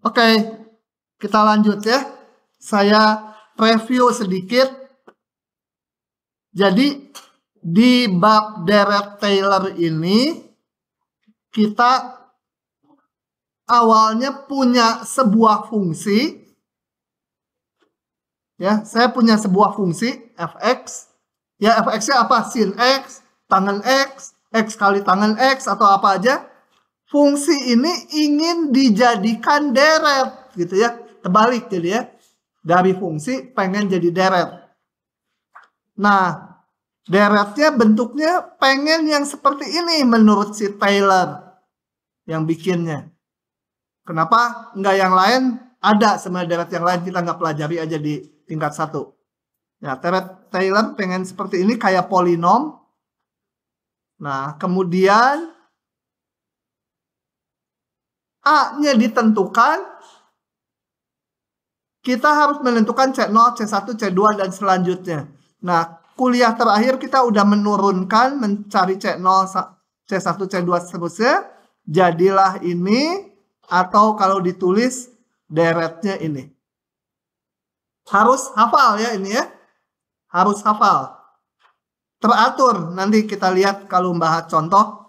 Oke, kita lanjut ya. Saya review sedikit. Jadi di bab deret Taylor ini kita awalnya punya sebuah fungsi. Ya, saya punya sebuah fungsi fx. Ya, fx-nya apa? Sin x, tangen x kali tangen x atau apa aja. Fungsi ini ingin dijadikan deret gitu ya. Terbalik jadi ya. Dari fungsi pengen jadi deret. Nah, deretnya bentuknya pengen yang seperti ini menurut si Taylor yang bikinnya. Kenapa enggak yang lain? Ada sebenarnya deret yang lain, kita nggak pelajari aja di tingkat 1. Ya, deret Taylor pengen seperti ini kayak polinom. Nah, kemudian A-nya ditentukan. Kita harus menentukan C0, C1, C2 dan selanjutnya. Nah, kuliah terakhir kita udah menurunkan mencari C0, C1, C2 seterusnya. Jadilah ini atau kalau ditulis deretnya ini. Harus hafal ya ini ya. Harus hafal. Teratur. Nanti kita lihat kalau membahas contoh.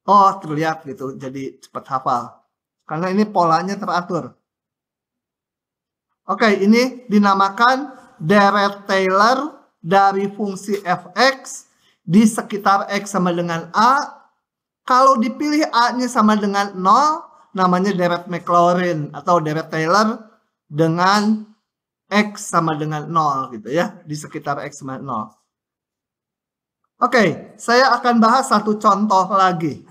Oh, terlihat gitu. Jadi cepat hafal. Karena ini polanya teratur. Oke, ini dinamakan deret Taylor dari fungsi fx di sekitar x sama dengan a. Kalau dipilih a-nya sama dengan 0, namanya deret Maclaurin atau deret Taylor dengan x sama dengan 0 gitu ya, di sekitar x sama 0. Oke, saya akan bahas satu contoh lagi.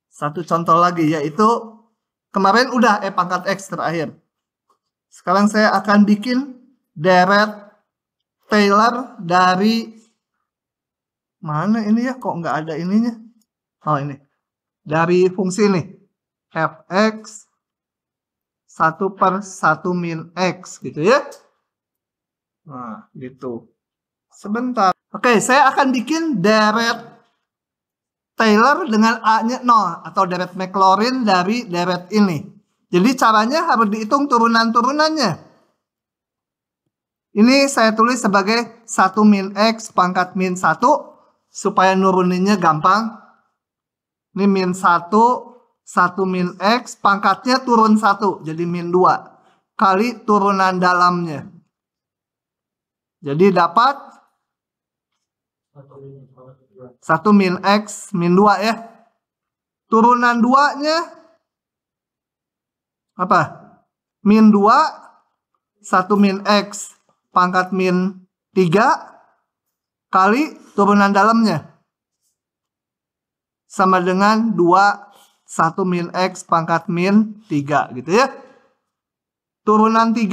Satu contoh lagi yaitu kemarin udah pangkat x terakhir. Sekarang saya akan bikin deret Taylor dari mana ini ya? Kok nggak ada ininya? Oh ini. Dari fungsi ini. Fx 1/1 min x gitu ya. Nah gitu. Sebentar. Oke, saya akan bikin deret Taylor dengan A-nya 0. Atau deret Maclaurin dari deret ini. Jadi caranya harus dihitung turunan-turunannya. Ini saya tulis sebagai 1 min x pangkat min 1. Supaya nuruninnya gampang. Ini min 1, 1 min x pangkatnya turun 1. Jadi min 2. Kali turunan dalamnya. Jadi dapat 1 min x min 2 ya. Turunan 2-nya apa? Min 2, 1 min x pangkat min 3 kali turunan dalamnya. Sama dengan 2, 1 min x pangkat min 3 gitu ya. Turunan 3,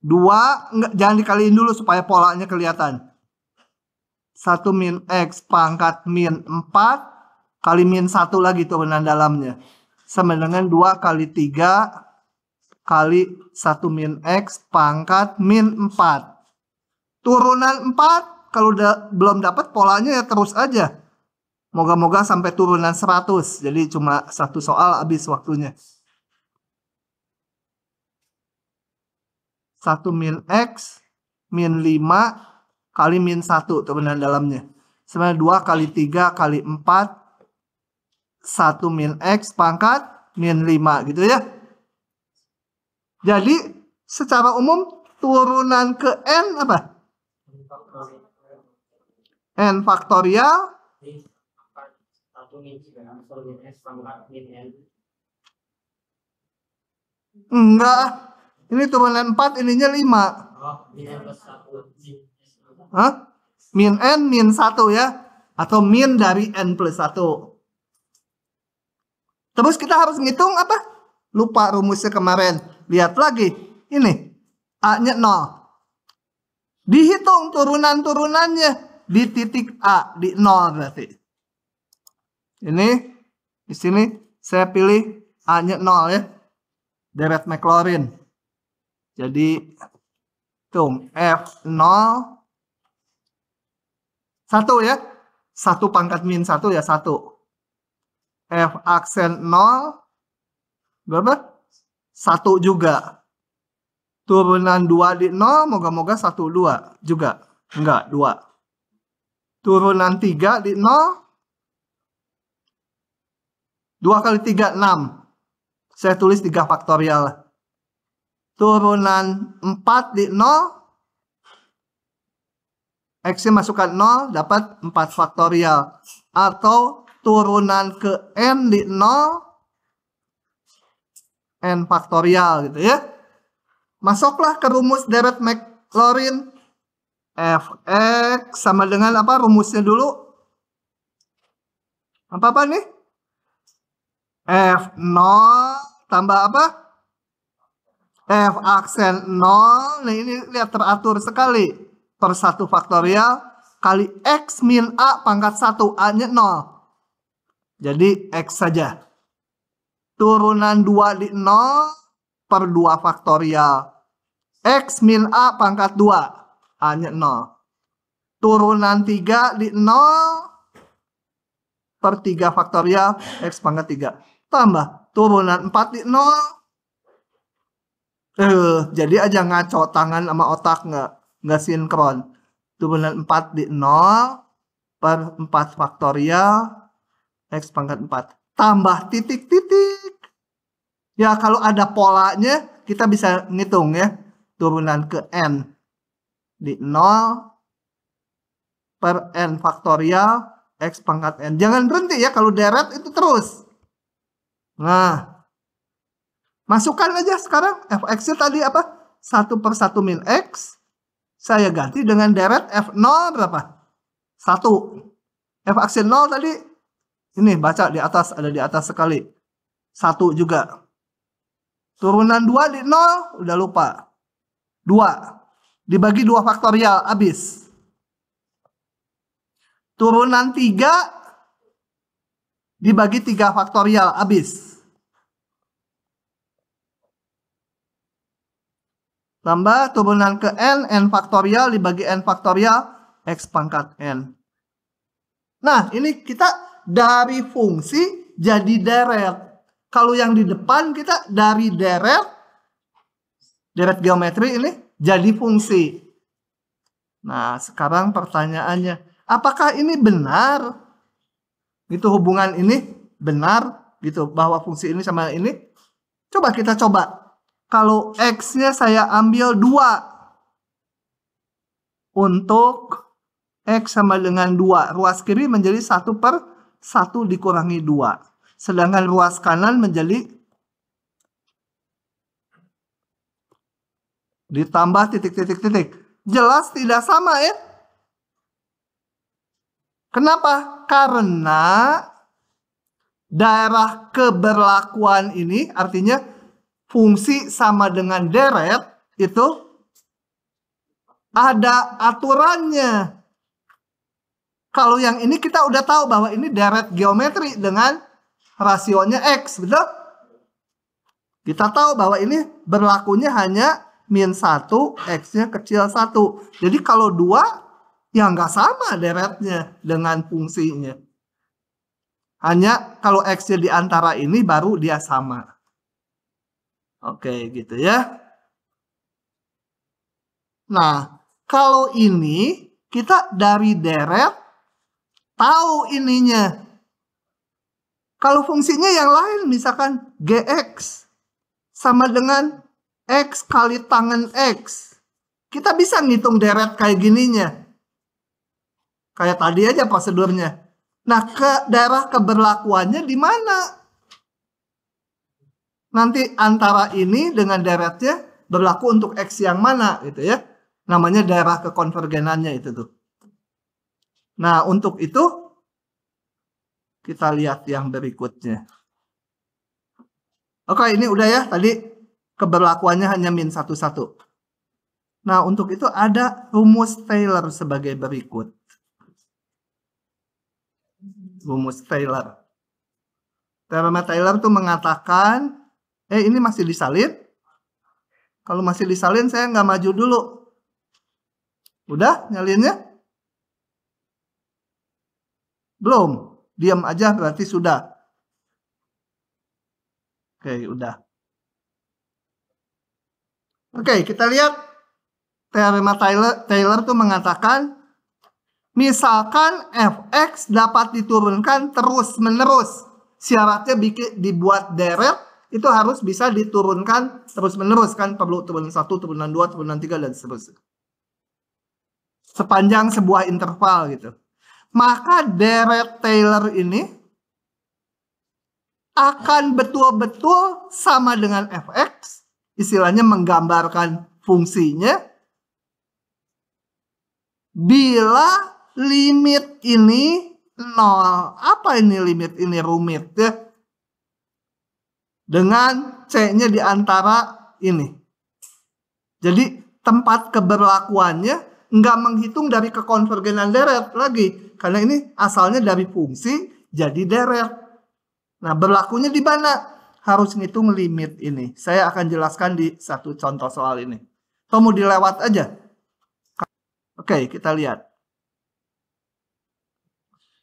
2, jangan dikaliin dulu supaya polanya kelihatan. 1 min x pangkat min 4 kali min 1 lagi turunan dalamnya. Sama dengan 2 kali 3 kali 1 min x pangkat min 4. Turunan 4 kalau belum dapat polanya ya terus aja. Moga-moga sampai turunan 100. Jadi cuma satu soal habis waktunya. 1 min x min 5 kali min 1 turunan dalamnya. Sama 2 kali 3 kali 4 1 min x pangkat min 5 gitu ya. Jadi secara umum turunan ke n apa? N faktorial. Enggak. Ini turunan 4, ininya 5. Hah? Min n min 1 ya. Atau min dari n plus 1. Terus kita harus ngitung apa? Lupa rumusnya kemarin. Lihat lagi. Ini. A-nya 0. Dihitung turunan-turunannya. Di titik A. Di 0 berarti. Ini. Di sini saya pilih A-nya 0 ya. Deret Maclaurin. Jadi. Hitung. F0. 1 ya. 1 pangkat min 1 ya 1. F aksen 0 berapa? 1 juga. Turunan 2 di 0, moga-moga 1, 2 juga. Enggak, 2. Turunan 3 di 0. 2 kali 3, 6. Saya tulis 3 faktorial. Turunan 4 di 0. X-nya masukkan 0, dapat 4 faktorial. Atau turunan ke N di 0. N faktorial gitu ya. Masuklah ke rumus deret Maclaurin. Fx sama dengan apa rumusnya dulu? Apa nih? F0 tambah apa? F aksen 0. Nah ini lihat teratur sekali. Per 1 faktorial kali X min A pangkat 1. A-nya 0. Jadi X saja. Turunan 2 di 0 per 2 faktorial. X min A pangkat 2. A-nya 0. Turunan 3 di 0 per 3 faktorial. X pangkat 3. Tambah turunan 4 di 0. Jadi aja ngaco tangan sama otak nggak sinkron. Turunan 4 di 0 per 4 faktorial. X pangkat 4. Tambah titik-titik. Ya kalau ada polanya kita bisa ngitung ya. Turunan ke N di 0 per N faktorial X pangkat N. Jangan berhenti ya kalau deret itu terus. Nah. Masukkan aja sekarang Fx-nya tadi apa? 1 per 1 min X. Saya ganti dengan deret F0 berapa? 1. F aksen 0 tadi. Ini baca di atas, ada di atas sekali. 1 juga. Turunan 2 di 0, udah lupa. 2. Dibagi 2 faktorial, habis. Turunan 3 dibagi 3 faktorial, habis. Tambah turunan ke N, N faktorial dibagi N faktorial, X pangkat N. Nah, ini kita dari fungsi jadi deret. Kalau yang di depan kita dari deret geometri ini jadi fungsi. Nah, sekarang pertanyaannya, apakah ini benar? Gitu hubungan ini benar gitu bahwa fungsi ini sama ini? Coba kita coba. Kalau X-nya saya ambil 2. Untuk X sama dengan 2. Ruas kiri menjadi 1 per 1 dikurangi 2. Sedangkan ruas kanan menjadi ditambah titik-titik-titik. Jelas tidak sama ya? Kenapa? Karena daerah keberlakuan ini artinya fungsi sama dengan deret itu ada aturannya. Kalau yang ini kita udah tahu bahwa ini deret geometri dengan rasionya X, betul? Kita tahu bahwa ini berlakunya hanya min 1, X-nya kecil 1. Jadi kalau 2, ya nggak sama deretnya dengan fungsinya. Hanya kalau X-nya di antara ini baru dia sama. Oke, gitu ya. Nah, kalau ini kita dari deret tahu ininya. Kalau fungsinya yang lain, misalkan Gx sama dengan X kali tangen X. Kita bisa ngitung deret kayak gininya. Kayak tadi aja prosedurnya. Nah, daerah keberlakuannya di mana? Nanti antara ini dengan deretnya berlaku untuk X yang mana gitu ya. Namanya daerah kekonvergenannya itu tuh. Nah untuk itu kita lihat yang berikutnya. Oke ini udah ya tadi keberlakuannya hanya min 1, 1. Nah untuk itu ada rumus Taylor sebagai berikut. Rumus Taylor. Teorema Taylor tuh mengatakan ini masih disalin. Kalau masih disalin saya nggak maju dulu. Udah nyalinnya? Belum. Diam aja berarti sudah. Oke, udah. Oke, kita lihat teorema Taylor tuh mengatakan misalkan fx dapat diturunkan terus-menerus. Syaratnya dibuat deret, itu harus bisa diturunkan terus-menerus kan, perlu turunan 1, turunan 2, turunan 3 dan seterusnya. Sepanjang sebuah interval gitu. Maka deret Taylor ini akan betul-betul sama dengan fx, istilahnya menggambarkan fungsinya, bila limit ini 0. Apa ini limit ini? Rumit ya. Dengan C-nya di antara ini. Jadi tempat keberlakuannya nggak menghitung dari kekonvergenan deret lagi. Karena ini asalnya dari fungsi jadi deret. Nah, berlakunya di mana? Harus ngitung limit ini. Saya akan jelaskan di satu contoh soal ini. Atau mau dilewat aja? Oke, kita lihat.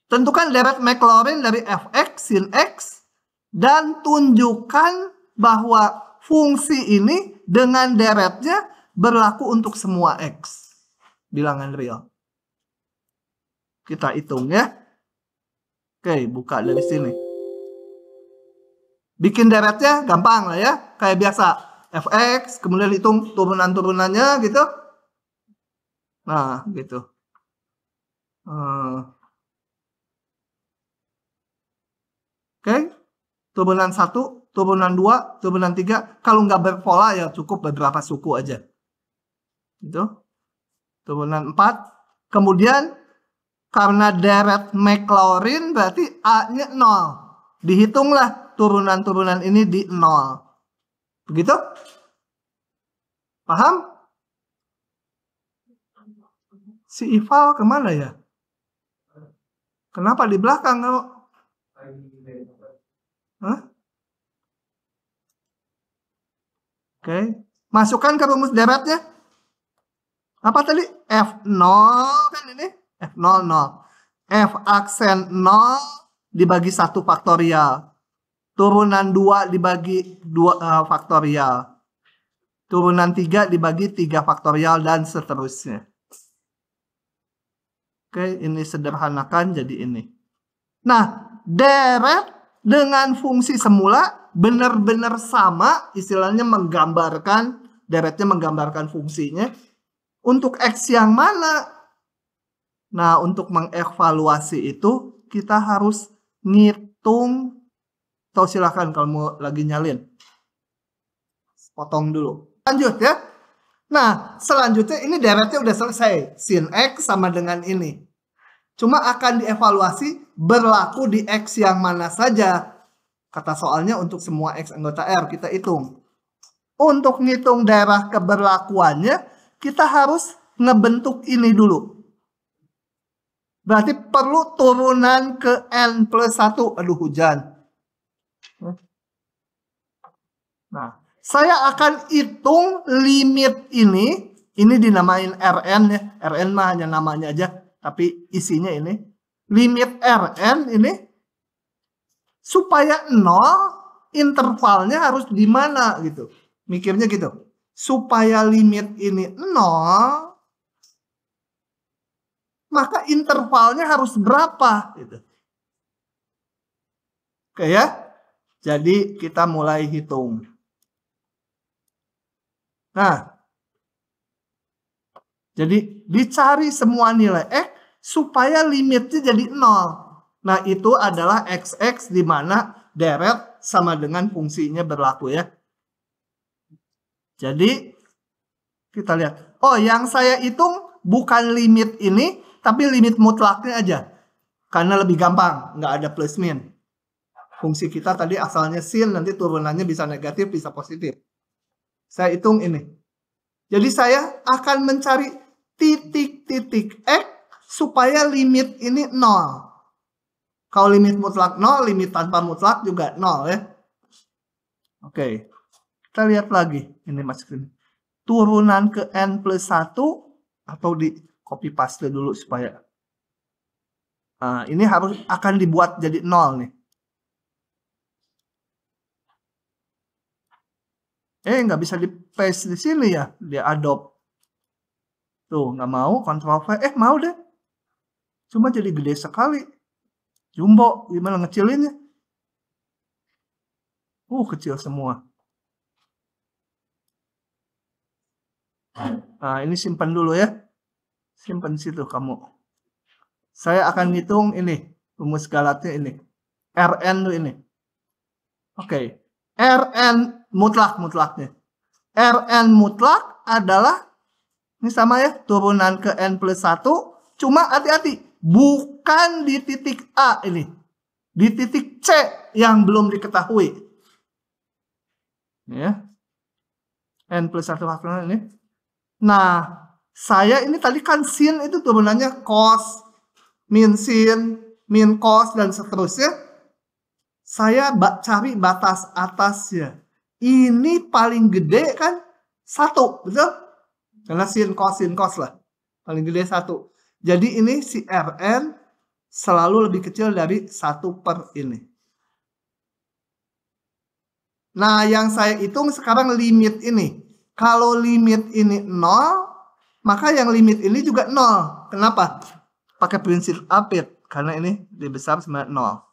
Tentukan deret Maclaurin dari fx sin x dan tunjukkan bahwa fungsi ini dengan deretnya berlaku untuk semua x. Bilangan real. Kita hitung ya. Oke, buka dari sini. Bikin deretnya gampang lah ya. Kayak biasa. Fx, kemudian hitung turunan-turunannya gitu. Nah, gitu. Oke, turunan 1, turunan 2, turunan 3. Kalau nggak berpola ya cukup beberapa suku aja. Gitu. Turunan 4. Kemudian karena deret Maclaurin berarti A-nya 0. Dihitunglah turunan-turunan ini di 0. Begitu? Paham? Si Ival kemana ya? Kenapa di belakang kamu? Hah? Oke. Masukkan ke rumus deretnya. Apa tadi? F0 kan ini? F0, 0. F aksen 0 dibagi 1 faktorial. Turunan 2 dibagi 2 faktorial. Turunan 3 dibagi 3 faktorial dan seterusnya. Oke, ini sederhanakan jadi ini. Nah, deret dengan fungsi semula benar-benar sama, istilahnya menggambarkan, deretnya menggambarkan fungsinya. Untuk X yang mana? Nah, untuk mengevaluasi itu, kita harus ngitung, atau silakan kalau mau lagi nyalin. Potong dulu. Lanjut ya. Nah, selanjutnya ini deretnya udah selesai. Sin X sama dengan ini. Cuma akan dievaluasi berlaku di X yang mana saja. Kata soalnya untuk semua X anggota R kita hitung. Untuk ngitung daerah keberlakuannya, kita harus ngebentuk ini dulu. Berarti perlu turunan ke N plus 1. Aduh, hujan. Nah, saya akan hitung limit ini. Ini dinamain Rn ya. Rn mah hanya namanya aja. Tapi isinya ini. Limit Rn ini. Supaya 0, intervalnya harus di mana gitu. Mikirnya gitu. Supaya limit ini 0, maka intervalnya harus berapa gitu. Oke ya. Jadi kita mulai hitung. Nah. Jadi dicari semua nilai X supaya limitnya jadi 0. Nah, itu adalah XX di mana deret sama dengan fungsinya berlaku ya. Jadi kita lihat. Oh, yang saya hitung bukan limit ini, tapi limit mutlaknya aja. Karena lebih gampang, nggak ada plus min. Fungsi kita tadi asalnya sin, nanti turunannya bisa negatif, bisa positif. Saya hitung ini. Jadi saya akan mencari titik-titik X supaya limit ini 0. Kalau limit mutlak 0, limit tanpa mutlak juga 0 ya. Oke. Kita lihat lagi. Ini masukin. Turunan ke N plus 1 atau di copy paste dulu supaya. Nah, ini akan dibuat jadi 0 nih. Nggak bisa di paste di sini ya, dia adopt. Tuh, nggak mau, Ctrl V, mau deh. Cuma jadi gede sekali. Jumbo, gimana ngecilinnya? Kecil semua. Nah, ini simpan dulu ya. Simpan situ kamu. Saya akan hitung ini, rumus Galatnya ini. Rn tuh ini. Oke. Rn mutlaknya. Rn mutlak adalah, ini sama ya, turunan ke n plus 1. Cuma hati-hati, bukan di titik A ini. Di titik C yang belum diketahui. Ya. N plus 1 faktorial ini. Nah, saya ini tadi kan sin itu turunannya cos, min sin, min cos, dan seterusnya. Saya cari batas atasnya. Ini paling gede kan 1, betul? Karena sin cos lah. Paling gede 1. Jadi ini si Rn selalu lebih kecil dari 1 per ini. Nah, yang saya hitung sekarang limit ini. Kalau limit ini 0, maka yang limit ini juga 0. Kenapa? Pakai prinsip Apit. Karena ini lebih besar sama 0.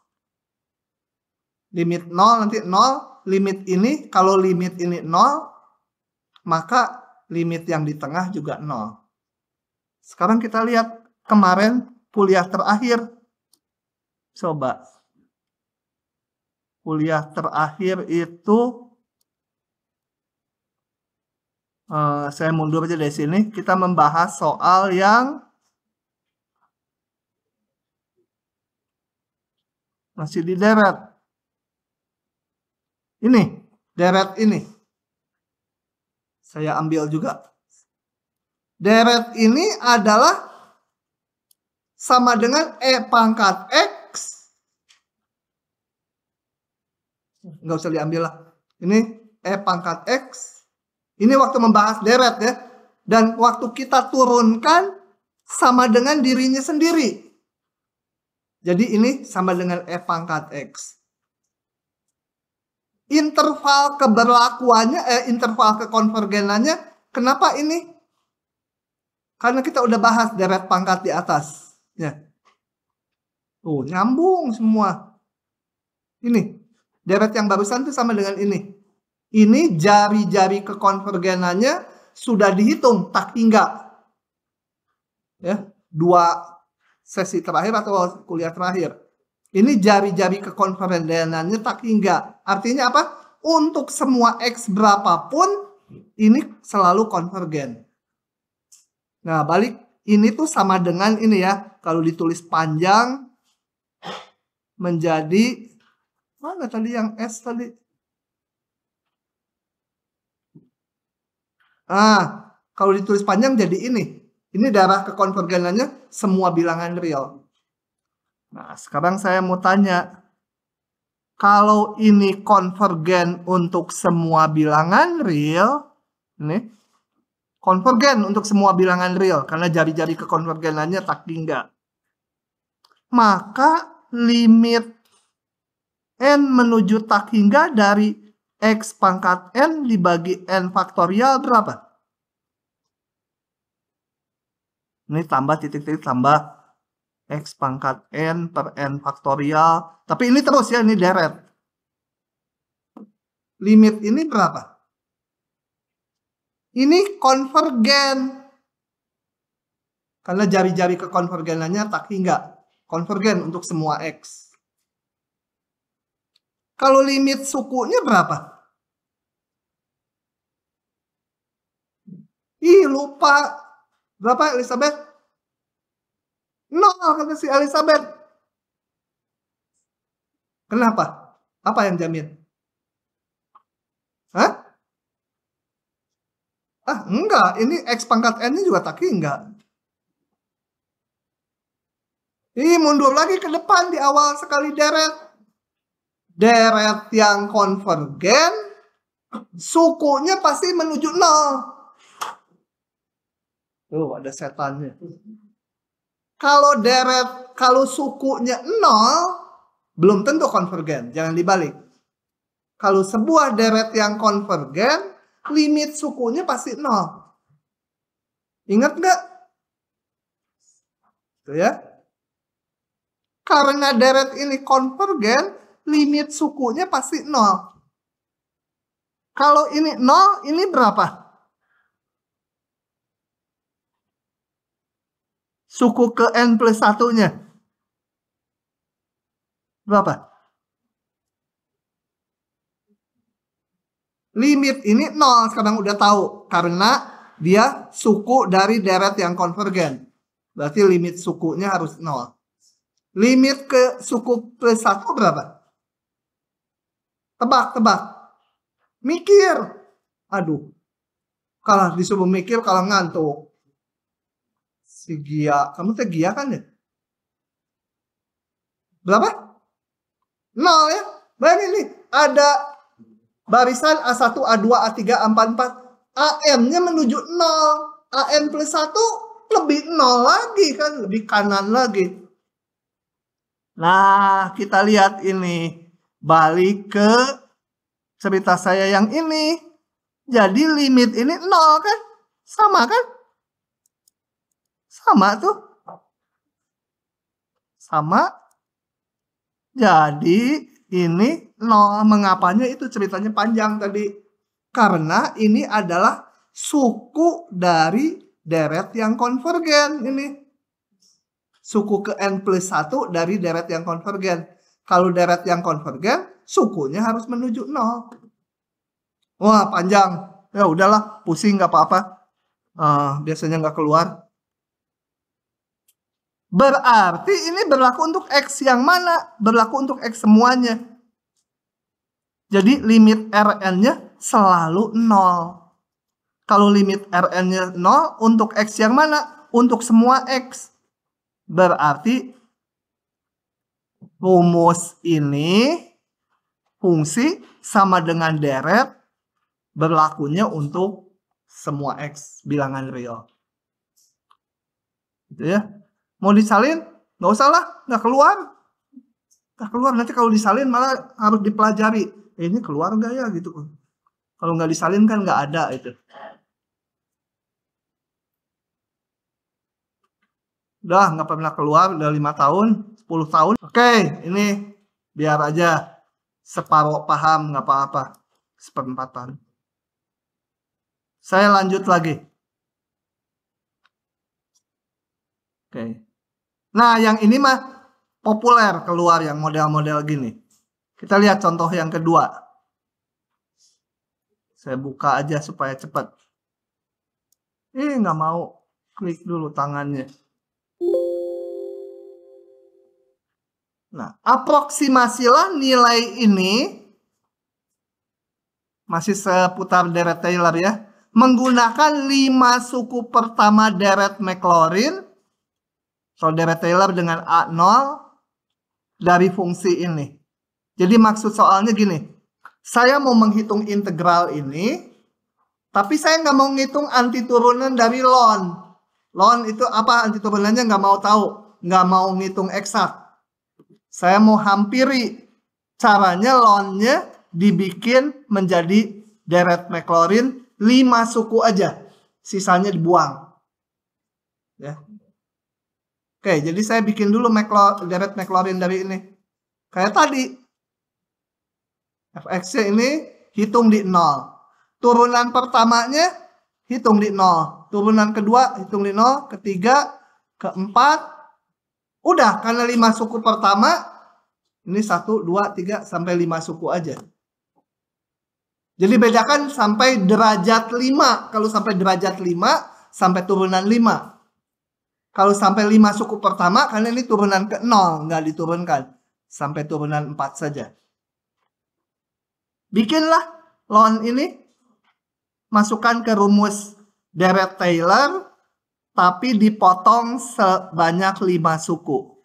Limit 0 nanti 0. Limit ini, kalau limit ini 0, maka limit yang di tengah juga 0. Sekarang kita lihat kemarin kuliah terakhir. Coba. Kuliah terakhir itu saya mundur aja dari sini. Kita membahas soal yang masih di deret. Ini, deret ini. Saya ambil juga. Deret ini adalah sama dengan E pangkat X. Nggak usah diambil lah. Ini E pangkat X. Ini waktu membahas deret ya. Dan waktu kita turunkan sama dengan dirinya sendiri. Jadi ini sama dengan E pangkat X. Interval keberlakuannya, interval kekonvergenannya, kenapa ini? Karena kita udah bahas deret pangkat di atas. Ya. Tuh, nyambung semua. Ini, deret yang barusan itu sama dengan ini. Ini jari-jari kekonvergenannya sudah dihitung, tak hingga. Ya, 2 sesi terakhir atau kuliah terakhir. Ini jari-jari kekonvergenannya tak hingga. Artinya apa? Untuk semua X berapapun, ini selalu konvergen. Nah, balik ini tuh sama dengan ini ya. Kalau ditulis panjang, menjadi, mana tadi yang S tadi? Kalau ditulis panjang jadi ini. Ini darah kekonvergenannya semua bilangan real. Nah, sekarang saya mau tanya. Kalau ini konvergen untuk semua bilangan real. Ini. Konvergen untuk semua bilangan real. Karena jari-jari kekonvergenannya tak hingga. Maka limit n menuju tak hingga dari X pangkat n dibagi n faktorial berapa? Ini tambah titik-titik tambah X pangkat n per n faktorial. Tapi ini terus ya, ini deret. Limit ini berapa? Ini konvergen. Karena jari-jari kekonvergenannya tak hingga. Konvergen untuk semua X. Kalau limit sukunya berapa? Lupa. Berapa Elizabeth? 0 kata si Elizabeth. Kenapa? Apa yang jamin? Hah? Enggak. Ini X pangkat N ini juga tak hingga. Mundur lagi ke depan di awal sekali deret. Deret yang konvergen, sukunya pasti menuju 0. Tuh, ada setannya. Kalau sukunya 0, belum tentu konvergen. Jangan dibalik. Kalau sebuah deret yang konvergen, limit sukunya pasti 0. Ingat nggak? Itu ya. Karena deret ini konvergen, limit sukunya pasti 0. Kalau ini 0, ini berapa? Suku ke N plus 1-nya. Berapa? Limit ini 0, sekarang udah tahu. Karena dia suku dari deret yang konvergen. Berarti limit sukunya harus 0. Limit ke suku plus 1 berapa? Tebak. Mikir. Aduh. Kalau disuruh mikir, kalau ngantuk. Si Gia. Kamu teh Gia kan ya? Berapa? 0 ya. Bayangin nih. Ada barisan A1, A2, A3, A4, AM-nya menuju 0. AM plus 1 lebih 0 lagi kan. Lebih kanan lagi. Nah, kita lihat ini. Balik ke cerita saya yang ini. Jadi limit ini 0 kan? Sama kan? Sama tuh. Sama. Jadi ini 0. Mengapanya itu ceritanya panjang tadi. Karena ini adalah suku dari deret yang konvergen ini. Suku ke N plus 1 dari deret yang konvergen. Kalau deret yang konvergen, sukunya harus menuju 0. Wah, panjang. Ya udahlah, pusing nggak apa-apa. Biasanya nggak keluar. Berarti ini berlaku untuk X yang mana? Berlaku untuk X semuanya. Jadi limit Rn-nya selalu 0. Kalau limit Rn-nya 0, untuk X yang mana? Untuk semua X. Berarti rumus ini fungsi sama dengan deret berlakunya untuk semua X bilangan real. Gitu ya. Mau disalin? Nggak usah lah, nggak keluar. Nggak keluar, nanti kalau disalin malah harus dipelajari. Ini keluar nggak ya gitu. Kalau nggak disalin kan nggak ada itu. Udah nggak pernah keluar, udah 5 tahun, 10 tahun. Oke, ini biar aja separuh paham, nggak apa-apa. Seperempatan. Saya lanjut lagi. Oke. Nah, yang ini mah populer keluar yang model-model gini. Kita lihat contoh yang kedua. Saya buka aja supaya cepat. Nggak mau. Klik dulu tangannya. Nah, aproksimasilah nilai ini. Masih seputar deret Taylor ya. Menggunakan 5 suku pertama deret Maclaurin. So, deret Taylor dengan A0 dari fungsi ini. Jadi maksud soalnya gini. Saya mau menghitung integral ini. Tapi saya nggak mau ngitung antiturunan dari ln. Ln itu apa antiturunannya nggak mau tahu. Nggak mau ngitung eksak. Saya mau hampiri. Caranya ln-nya dibikin menjadi deret Maclaurin 5 suku aja. Sisanya dibuang. Ya. Oke, jadi saya bikin dulu deret Maclaurin dari ini. Kayak tadi. Fx-nya ini hitung di 0. Turunan pertamanya hitung di 0. Turunan kedua hitung di 0. Ketiga, keempat. Udah, karena 5 suku pertama. Ini 1, 2, 3, sampai 5 suku aja. Jadi bedakan sampai derajat 5. Kalau sampai derajat 5, sampai turunan 5. Kalau sampai 5 suku pertama, karena ini turunan ke 0, nggak diturunkan. Sampai turunan 4 saja. Bikinlah ln ini. Masukkan ke rumus deret Taylor. Tapi dipotong sebanyak 5 suku.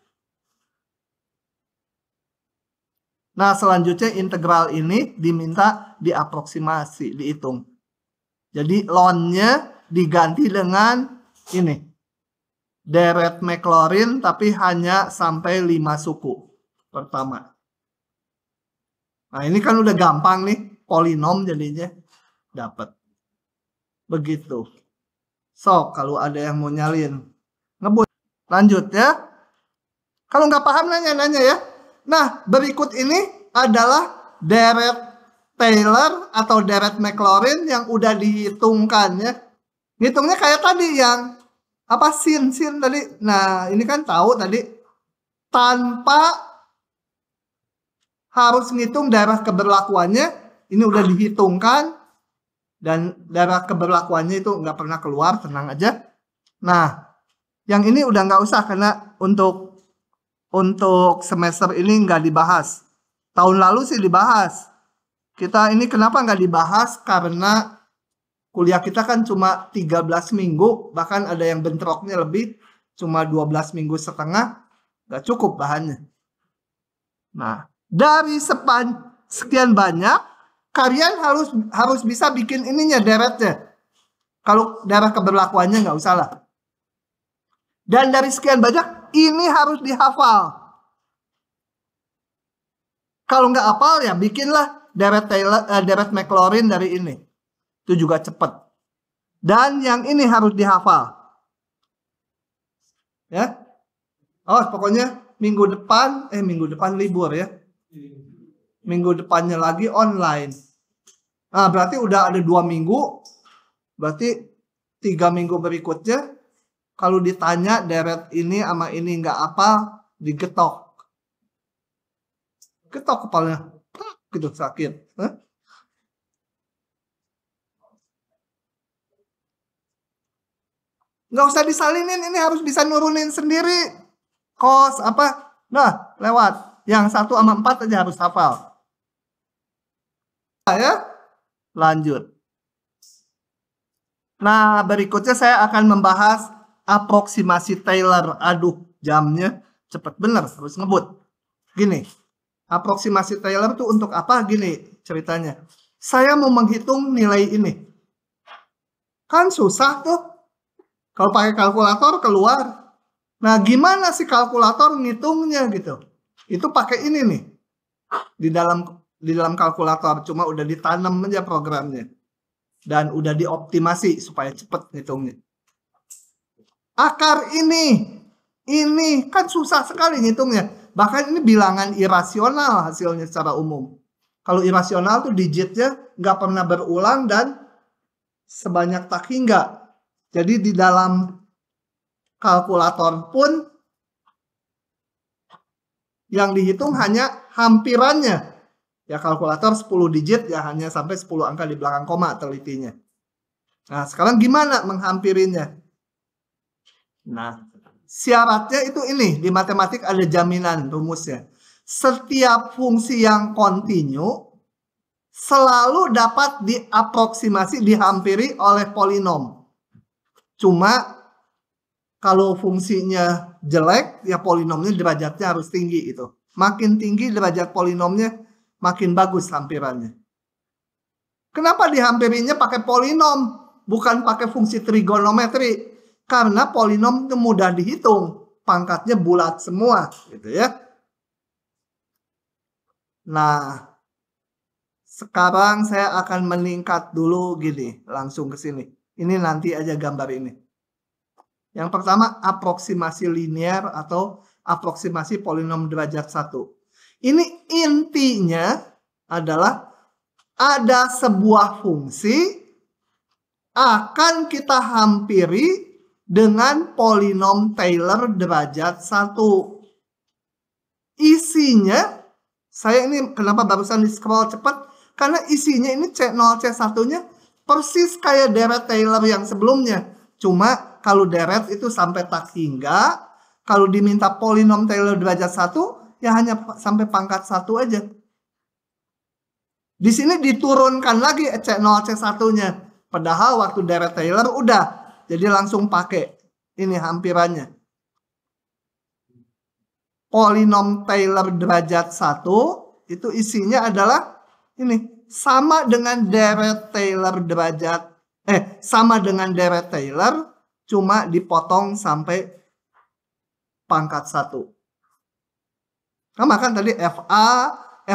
Nah, selanjutnya integral ini diminta diaproksimasi, dihitung. Jadi ln-nya diganti dengan ini. Deret Maclaurin tapi hanya sampai 5 suku pertama. Nah, ini kan udah gampang nih, polinom jadinya dapat. Begitu. So, kalau ada yang mau nyalin, ngebut. Lanjut ya. Kalau nggak paham nanya-nanya ya. Nah, berikut ini adalah deret Taylor atau deret Maclaurin yang udah dihitungkan ya. Ngitungnya kayak tadi yang apa sin tadi. Nah, ini kan tahu tadi tanpa harus ngitung daerah keberlakuannya, ini udah dihitungkan dan daerah keberlakuannya itu nggak pernah keluar, tenang aja. Nah, yang ini udah nggak usah karena untuk semester ini nggak dibahas. Tahun lalu sih dibahas. Kita ini kenapa nggak dibahas? Karena kuliah kita kan cuma 13 minggu, bahkan ada yang bentroknya lebih, cuma 12 minggu setengah, nggak cukup bahannya. Nah, dari sekian banyak, kalian harus bisa bikin ininya, deretnya. Kalau daerah keberlakuannya nggak usah lah. Dan dari sekian banyak, ini harus dihafal. Kalau nggak hafal ya bikinlah deret Maclaurin dari ini. Itu juga cepat. Dan yang ini harus dihafal. Ya. Oh, pokoknya minggu depan libur ya. Minggu depannya lagi online. Nah, berarti udah ada 2 minggu. Berarti 3 minggu berikutnya kalau ditanya deret ini sama ini nggak apa, digetok. Getok kepalanya. Gitu sakit. Hah? Nggak usah disalinin, ini harus bisa nurunin sendiri. Kos apa? Nah, lewat. Yang 1 sama 4 aja harus hafal. Ya, lanjut. Nah, berikutnya saya akan membahas aproksimasi Taylor. Aduh, jamnya cepet bener, harus ngebut. Gini, aproksimasi Taylor itu untuk apa? Gini ceritanya. Saya mau menghitung nilai ini. Kan susah tuh. Kalau pakai kalkulator keluar. Nah, gimana sih kalkulator ngitungnya gitu? Itu pakai ini nih. Di dalam kalkulator, cuma udah ditanam aja programnya. Dan udah dioptimasi supaya cepet ngitungnya. Akar ini kan susah sekali ngitungnya. Bahkan ini bilangan irasional hasilnya secara umum. Kalau irasional tuh digitnya nggak pernah berulang dan sebanyak tak hingga. Jadi di dalam kalkulator pun yang dihitung hanya hampirannya. Ya kalkulator 10 digit ya hanya sampai 10 angka di belakang koma telitinya. Nah sekarang gimana menghampirinya? Nah syaratnya itu ini, di matematik ada jaminan rumusnya. Setiap fungsi yang kontinu selalu dapat diaproksimasi, dihampiri oleh polinom. Cuma kalau fungsinya jelek, ya polinomnya derajatnya harus tinggi itu. Makin tinggi derajat polinomnya, makin bagus hampirannya. Kenapa dihampirinya pakai polinom, bukan pakai fungsi trigonometri? Karena polinom itu mudah dihitung, pangkatnya bulat semua, gitu ya. Nah, sekarang saya akan meningkat dulu gini, langsung ke sini. Ini nanti aja gambar ini. Yang pertama, aproksimasi linear atau aproksimasi polinom derajat 1. Ini intinya adalah ada sebuah fungsi akan kita hampiri dengan polinom Taylor derajat 1. Isinya, saya ini kenapa barusan di scroll cepat? Karena isinya ini C0, C1-nya persis kayak deret Taylor yang sebelumnya. Cuma kalau deret itu sampai tak hingga, kalau diminta polinom Taylor derajat 1, ya hanya sampai pangkat 1 aja. Di sini diturunkan lagi C0, C1-nya. Padahal waktu deret Taylor udah. Jadi langsung pakai ini hampirannya. Polinom Taylor derajat 1 itu isinya adalah ini. Sama dengan deret Taylor sama dengan deret Taylor, cuma dipotong sampai pangkat 1. Nah, kan tadi F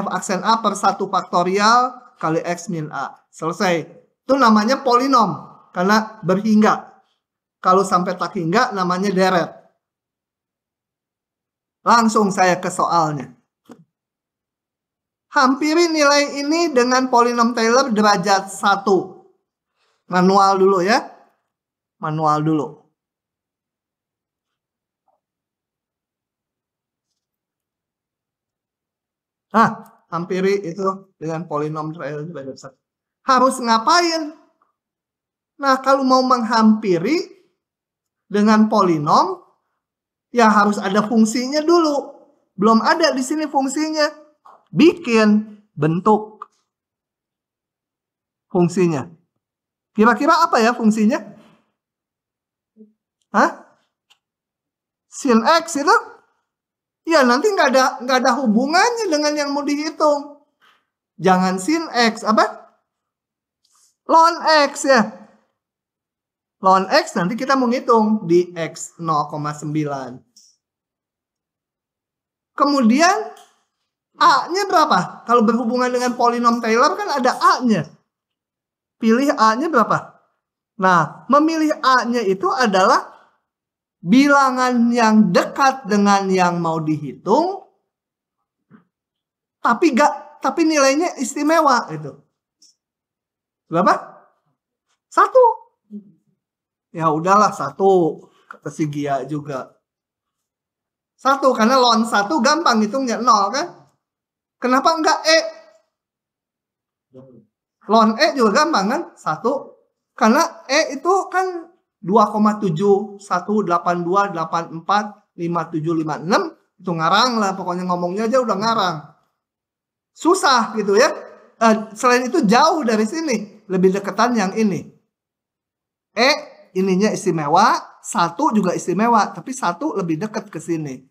aksen A per 1 faktorial kali X min A. Selesai. Itu namanya polinom. karena berhingga. Kalau sampai tak hingga namanya deret. Langsung saya ke soalnya. Hampiri nilai ini dengan polinom Taylor derajat 1. Manual dulu ya. Manual dulu. Hampiri itu dengan polinom Taylor derajat 1. Harus ngapain? Nah, kalau mau menghampiri dengan polinom, ya harus ada fungsinya dulu. Belum ada di sini fungsinya. Bikin bentuk fungsinya. Kira-kira apa ya fungsinya? Sin X itu? Ya nanti nggak ada hubungannya dengan yang mau dihitung. Jangan sin X, apa? Ln X ya. Ln X nanti kita mau ngitung di X 0,9. Kemudian A-nya berapa? Kalau berhubungan dengan polinom Taylor kan ada A-nya. Pilih A-nya berapa? Nah, memilih A-nya itu adalah bilangan yang dekat dengan yang mau dihitung, tapi nilainya istimewa itu. Berapa? 1. Ya udahlah 1. Kata si Gia juga. 1 karena ln 1 gampang hitungnya 0 kan? Kenapa enggak E? Ln E juga gampang kan? 1. Karena E itu kan 2,7, 182, 84, 57, 56. Itu ngarang lah. Pokoknya ngomongnya aja udah ngarang. Susah gitu ya. Selain itu jauh dari sini. Lebih deketan yang ini. E ininya istimewa. 1 juga istimewa. Tapi 1 lebih dekat ke sini.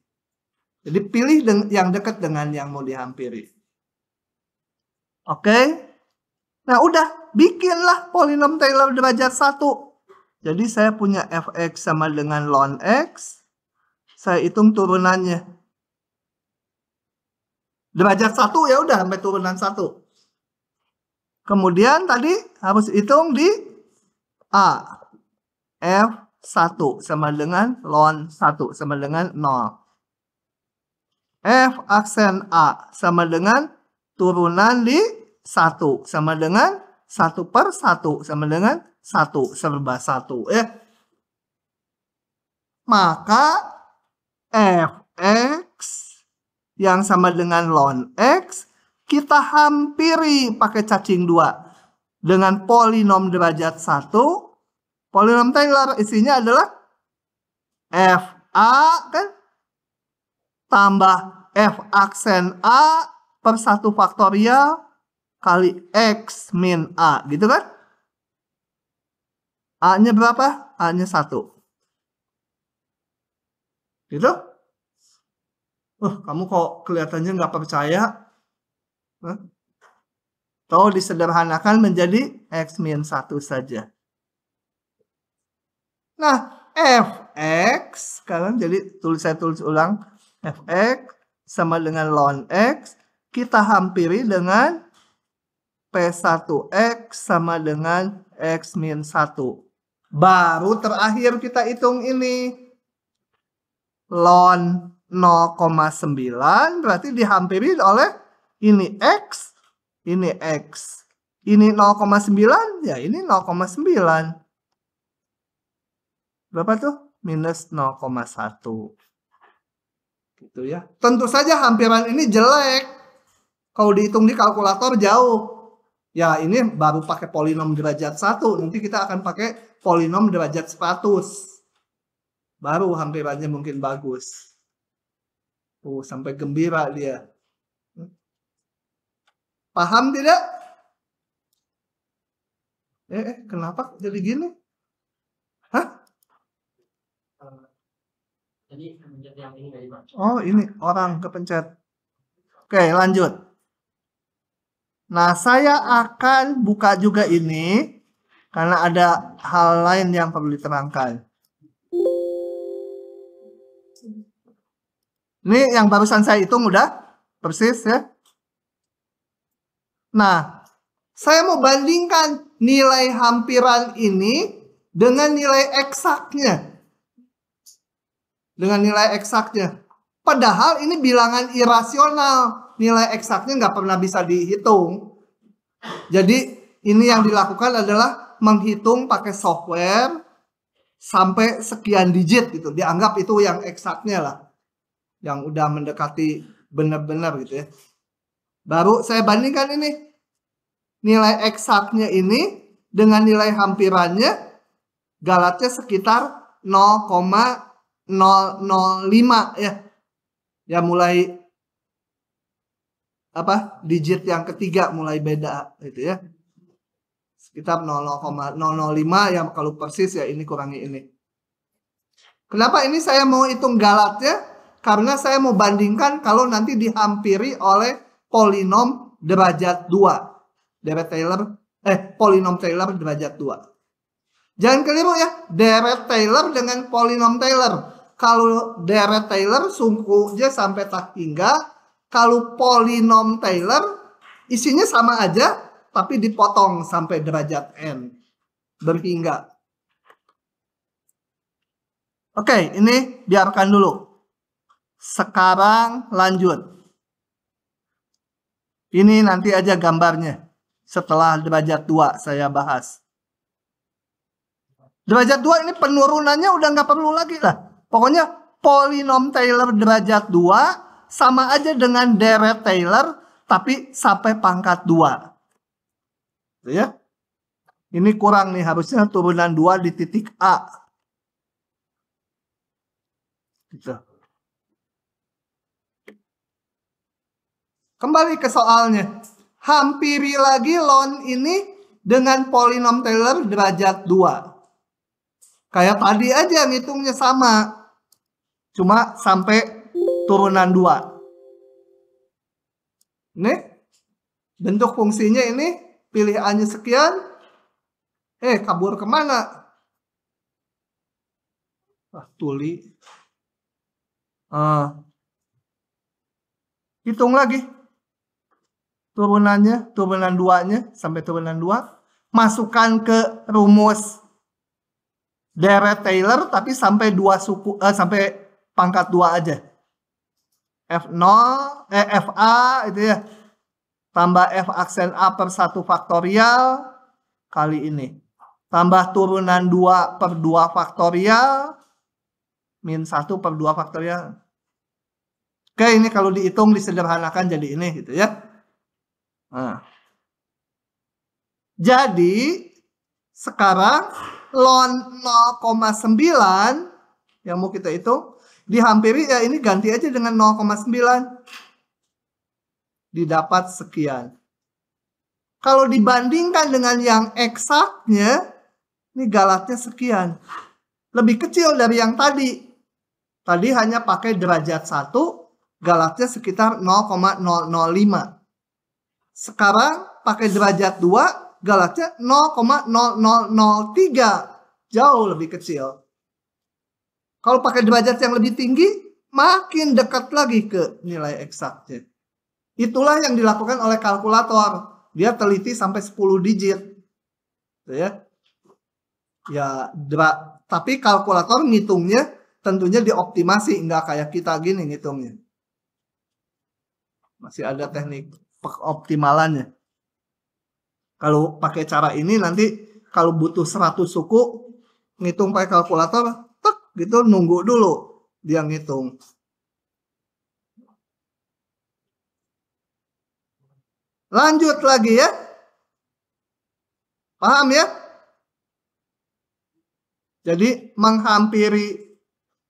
Jadi pilih yang dekat dengan yang mau dihampiri. Oke. Nah udah. Bikinlah polinom Taylor derajat 1. Jadi saya punya fx sama dengan ln x. Saya hitung turunannya. Derajat 1 ya udah sampai turunan 1. Kemudian tadi harus hitung di A. F1 sama dengan ln 1 sama dengan 0. F aksen A sama dengan turunan di 1 sama dengan 1/1 sama dengan 1/1 ya. Maka Fx yang sama dengan ln x kita hampiri pakai cacing 2 dengan polinom derajat 1. Polinom Taylor isinya adalah Fa kan tambah F aksen A per 1 faktorial kali X min A. Gitu kan? A-nya berapa? A-nya 1. Gitu? Kamu kok kelihatannya nggak percaya? Atau disederhanakan menjadi X min 1 saja. Nah, Fx, sekarang jadi saya tulis ulang. Fx sama dengan ln x, kita hampiri dengan P1x sama dengan X min 1. Baru terakhir kita hitung ini. Ln 0,9 berarti dihampiri oleh ini X, ini X. Ini 0,9, ya ini 0,9. Berapa tuh? Minus 0,1. Gitu ya. Tentu saja hampiran ini jelek. Kalau dihitung di kalkulator jauh. Ya ini baru pakai polinom derajat 1. Nanti kita akan pakai polinom derajat 100. Baru hampirannya mungkin bagus. Sampai gembira dia. Paham tidak? Kenapa jadi gini? Oh ini orang kepencet. Oke lanjut. Nah saya akan buka juga ini. Karena ada hal lain yang perlu diterangkan. Ini yang barusan saya hitung udah persis ya. Nah saya mau bandingkan nilai hampiran ini dengan nilai eksaknya. Dengan nilai eksaknya. Padahal ini bilangan irasional. Nilai eksaknya nggak pernah bisa dihitung. Jadi ini yang dilakukan adalah menghitung pakai software sampai sekian digit gitu. Dianggap itu yang eksaknya lah. Yang udah mendekati benar-benar gitu ya. Baru saya bandingkan ini. Nilai eksaknya ini dengan nilai hampirannya galatnya sekitar 0,005 ya. Ya mulai digit yang ketiga mulai beda gitu ya. Sekitar 0,005 ya, kalau persis ya ini kurangi ini. Kenapa ini saya mau hitung galatnya? Karena saya mau bandingkan kalau nanti dihampiri oleh polinom derajat 2. Polinom Taylor derajat 2. Jangan keliru ya, deret Taylor dengan polinom Taylor. Kalau deret Taylor sungguhnya sampai tak hingga. Kalau polinom Taylor isinya sama aja, tapi dipotong sampai derajat n berhingga. Oke, ini biarkan dulu. Sekarang lanjut. Ini nanti aja gambarnya. Setelah derajat 2 saya bahas. Derajat 2 ini penurunannya udah nggak perlu lagi lah. Pokoknya polinom Taylor derajat 2 sama aja dengan deret Taylor, tapi sampai pangkat 2. Ya. Ini kurang nih, harusnya turunan 2 di titik A. Gitu. Kembali ke soalnya. Hampiri lagi ln ini dengan polinom Taylor derajat 2. Kayak tadi aja ngitungnya sama. Cuma sampai turunan 2. Ini bentuk fungsinya ini, pilih A-nya sekian. Kabur kemana? Tuli. Hitung lagi. Turunannya, turunan 2-nya sampai turunan 2. Masukkan ke rumus deret Taylor tapi sampai sampai pangkat 2 aja. F0, FA itu ya. Tambah F aksen A per 1 faktorial kali ini. Tambah turunan 2 per 2 faktorial min 1 per 2 faktorial. Oke, ini kalau dihitung disederhanakan jadi ini gitu ya. Nah. Jadi sekarang ln 0,9 yang mau kita hitung dihampiri ya, ini ganti aja dengan 0,9. Didapat sekian. Kalau dibandingkan dengan yang eksaknya, ini galatnya sekian. Lebih kecil dari yang tadi. Tadi hanya pakai derajat 1, galatnya sekitar 0,005. Sekarang pakai derajat 2, galatnya 0,0003. Jauh lebih kecil. Kalau pakai derajat yang lebih tinggi, makin dekat lagi ke nilai eksaknya. Itulah yang dilakukan oleh kalkulator. Dia teliti sampai 10 digit. Ya. Tapi kalkulator ngitungnya tentunya dioptimasi, nggak kayak kita gini ngitungnya. Masih ada teknik optimalannya. Kalau pakai cara ini nanti kalau butuh 100 suku ngitung pakai kalkulator, gitu nunggu dulu dia ngitung. Lanjut lagi ya. Paham ya? Jadi menghampiri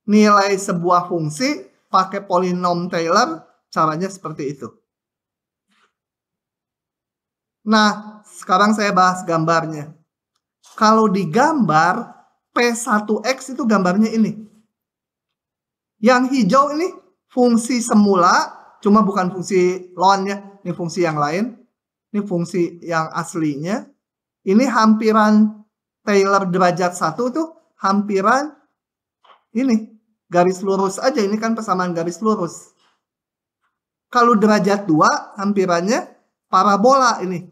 nilai sebuah fungsi pakai polinom Taylor caranya seperti itu. Nah, sekarang saya bahas gambarnya. Kalau digambar, P1X itu gambarnya ini. Yang hijau ini fungsi semula, cuma bukan fungsi ln-nya. Ini fungsi yang lain. Ini fungsi yang aslinya. Ini hampiran Taylor derajat 1 tuh hampiran ini. Garis lurus aja, ini kan persamaan garis lurus. Kalau derajat 2, hampirannya parabola ini.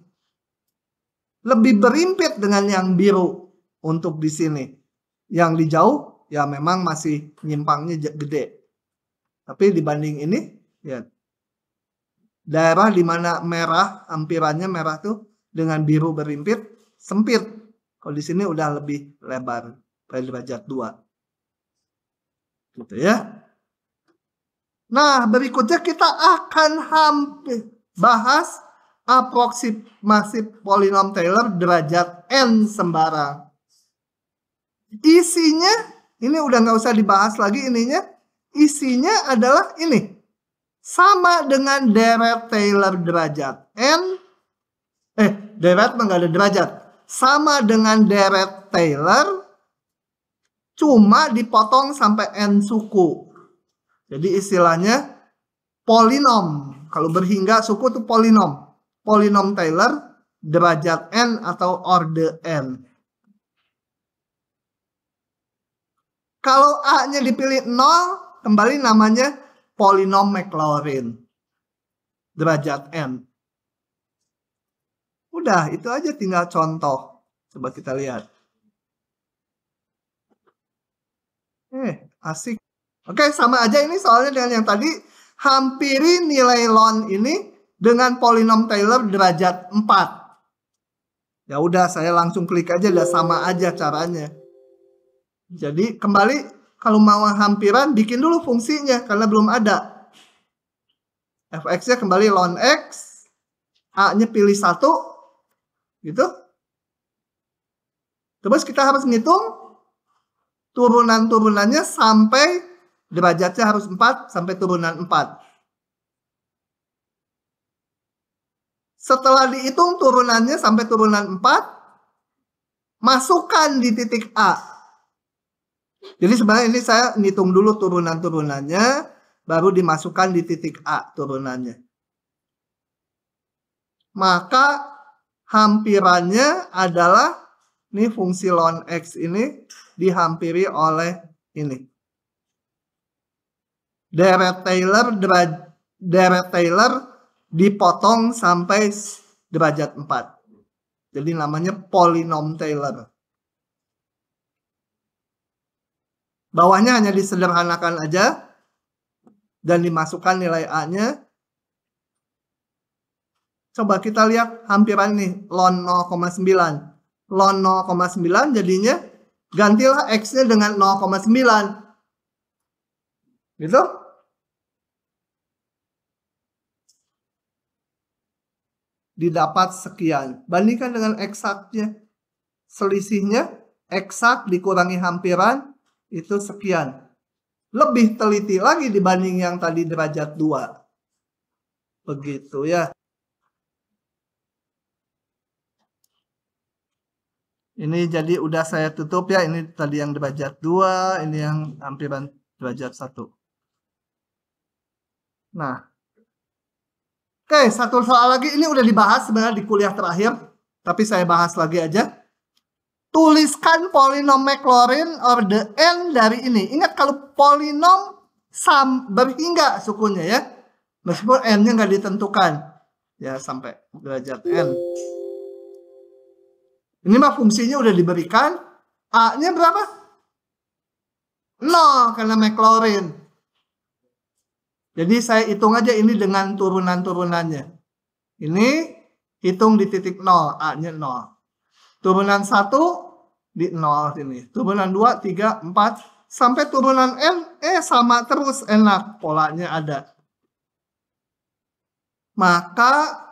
lebih berimpit dengan yang biru untuk di sini. Yang di jauh ya memang masih nyimpangnya gede. Tapi dibanding ini ya daerah di mana merah, hampirannya merah tuh dengan biru berimpit sempit. Kalau di sini udah lebih lebar pada derajat 2. Gitu ya. Nah, berikutnya kita akan bahas aproksimasi polinom Taylor derajat n sembarang. Isinya, ini udah nggak usah dibahas lagi ininya. Isinya adalah ini. Sama dengan deret Taylor derajat n. Deret mah nggak ada derajat. Sama dengan deret Taylor, cuma dipotong sampai n suku. Jadi istilahnya polinom. Kalau berhingga suku itu polinom. Polinom Taylor derajat n atau orde n. Kalau A-nya dipilih 0, kembali namanya polinom Maclaurin. Derajat n. Udah, itu aja tinggal contoh. Coba kita lihat. Asik. Oke, sama aja ini soalnya dengan yang tadi. Hampiri nilai ln ini dengan polinom Taylor derajat 4. Ya udah, saya langsung klik aja, udah sama aja caranya. Jadi kembali kalau mau hampiran bikin dulu fungsinya karena belum ada. Fx-nya kembali ln x, A-nya pilih 1, gitu. Terus kita harus ngitung turunan-turunannya sampai derajatnya harus 4 sampai turunan 4. Setelah dihitung turunannya sampai turunan 4, masukkan di titik A. Jadi sebenarnya ini saya ngitung dulu turunan-turunannya, baru dimasukkan di titik A turunannya. Maka hampirannya adalah, ini fungsi ln x ini dihampiri oleh ini. Deret Taylor dipotong sampai derajat 4. Jadi namanya polinom Taylor. Bawahnya hanya disederhanakan aja dan dimasukkan nilai A-nya. Coba kita lihat hampiran ini, ln 0,9. Ln 0,9 jadinya gantilah X-nya dengan 0,9. Gitu? Didapat sekian. Bandingkan dengan eksaknya. Selisihnya eksak dikurangi hampiran itu sekian. Lebih teliti lagi dibanding yang tadi derajat 2. Begitu ya. Ini jadi udah saya tutup ya. Ini tadi yang derajat 2. Ini yang hampiran derajat 1. Nah. Oke, satu soal lagi. Ini udah dibahas sebenarnya di kuliah terakhir. Tapi saya bahas lagi aja. Tuliskan polinom Maclaurin orde n dari ini. Ingat kalau polinom berhingga sukunya ya. Meskipun n-nya nggak ditentukan. Ya sampai derajat n. Ini mah fungsinya udah diberikan. A-nya berapa? 0 karena Maclaurin. Jadi saya hitung aja ini dengan turunan-turunannya. Ini hitung di titik 0. A-nya 0. Turunan 1 di 0 sini. Turunan 2, 3, 4. Sampai turunan n. Sama terus. Enak. Polanya ada. Maka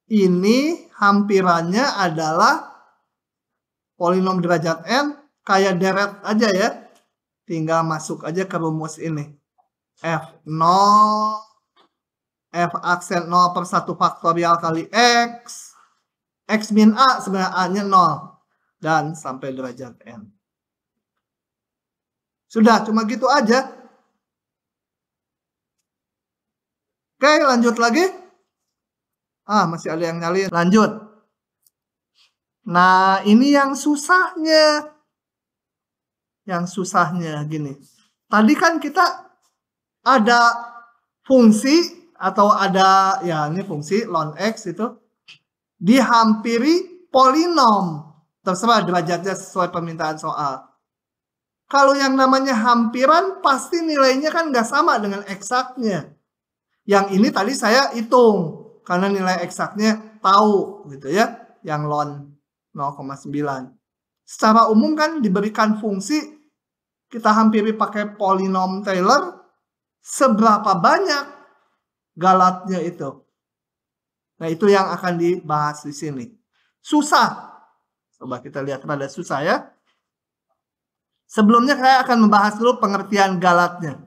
ini hampirannya adalah polinom derajat n. Kayak deret aja ya. Tinggal masuk aja ke rumus ini. F0. F aksen 0 per 1 faktorial kali X. X min A sebenarnya A-nya 0. Dan sampai derajat N. Sudah, cuma gitu aja. Oke, lanjut lagi. Masih ada yang nyalin. Lanjut. Nah, ini yang susahnya. Yang susahnya gini. Tadi kan kita ada fungsi atau ada, ya ini fungsi ln X itu. Dihampiri polinom. Terserah derajatnya sesuai permintaan soal. Kalau yang namanya hampiran pasti nilainya kan nggak sama dengan eksaknya. Yang ini tadi saya hitung karena nilai eksaknya tahu gitu ya, yang ln 0,9. Secara umum kan diberikan fungsi, kita hampiri pakai polinom Taylor, seberapa banyak galatnya itu. Nah, itu yang akan dibahas di sini. Susah. Coba kita lihat, rada susah ya. Sebelumnya saya akan membahas dulu pengertian galatnya.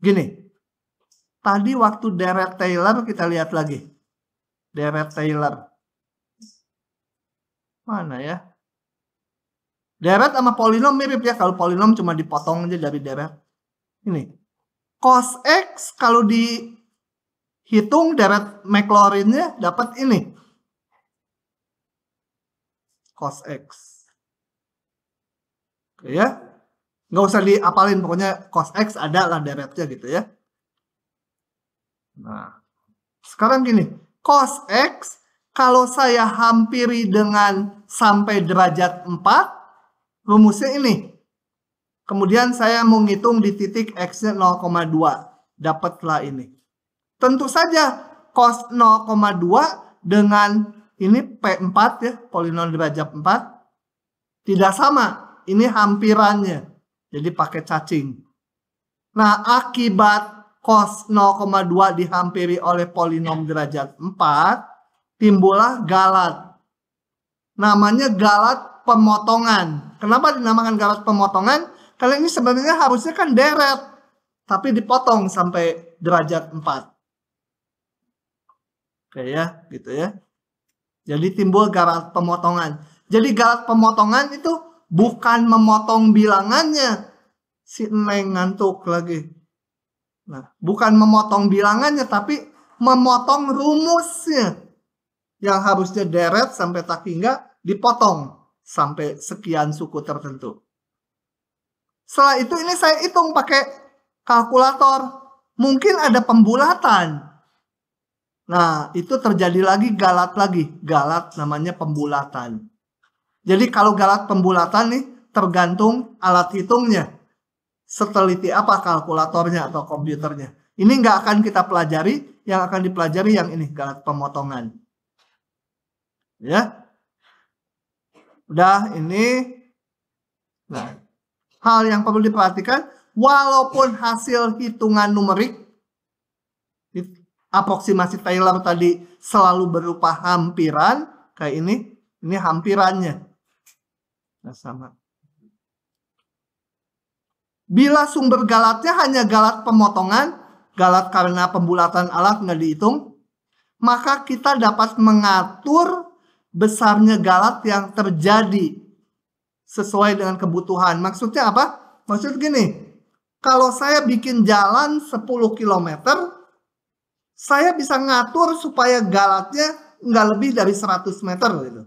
Gini, tadi waktu deret Taylor kita lihat lagi. Deret Taylor. Mana ya? Deret sama polinom mirip ya. Kalau polinom cuma dipotong aja dari deret. Ini. Cos X kalau dihitung deret Maclaurin-nya dapat ini. Cos X. Oke ya. Nggak usah diapalin, pokoknya cos X ada lah deretnya gitu ya. Nah, sekarang gini, cos X kalau saya hampiri dengan sampai derajat 4, rumusnya ini. Kemudian saya menghitung di titik X-nya 0,2, dapatlah ini. Tentu saja cos 0,2 dengan ini P4 ya, polinom derajat 4, tidak sama, ini hampirannya. Jadi pakai cacing. Nah, akibat cos 0,2 dihampiri oleh polinom derajat 4, timbullah galat. Namanya galat pemotongan. Kenapa dinamakan galat pemotongan? Karena ini sebenarnya harusnya kan deret, tapi dipotong sampai derajat 4. Oke ya, gitu ya. Jadi timbul galat pemotongan. Jadi galat pemotongan itu bukan memotong bilangannya. Si Neng ngantuk lagi. Nah, bukan memotong bilangannya, tapi memotong rumusnya. Yang harusnya deret sampai tak hingga dipotong sampai sekian suku tertentu. Setelah itu ini saya hitung pakai kalkulator. Mungkin ada pembulatan. Nah, itu terjadi lagi galat lagi. Galat namanya pembulatan. Jadi kalau galat pembulatan nih tergantung alat hitungnya. Seteliti apa kalkulatornya atau komputernya. Ini nggak akan kita pelajari. Yang akan dipelajari yang ini, galat pemotongan. Ya. Udah ini. Nah, hal yang perlu diperhatikan, walaupun hasil hitungan numerik, aproksimasi Taylor tadi selalu berupa hampiran, kayak ini hampirannya. Nah, sama. Bila sumber galatnya hanya galat pemotongan, galat karena pembulatan alat nggak dihitung, maka kita dapat mengatur besarnya galat yang terjadi sesuai dengan kebutuhan. Maksudnya apa? Maksud gini, kalau saya bikin jalan 10 km, saya bisa ngatur supaya galatnya nggak lebih dari 100 meter gitu.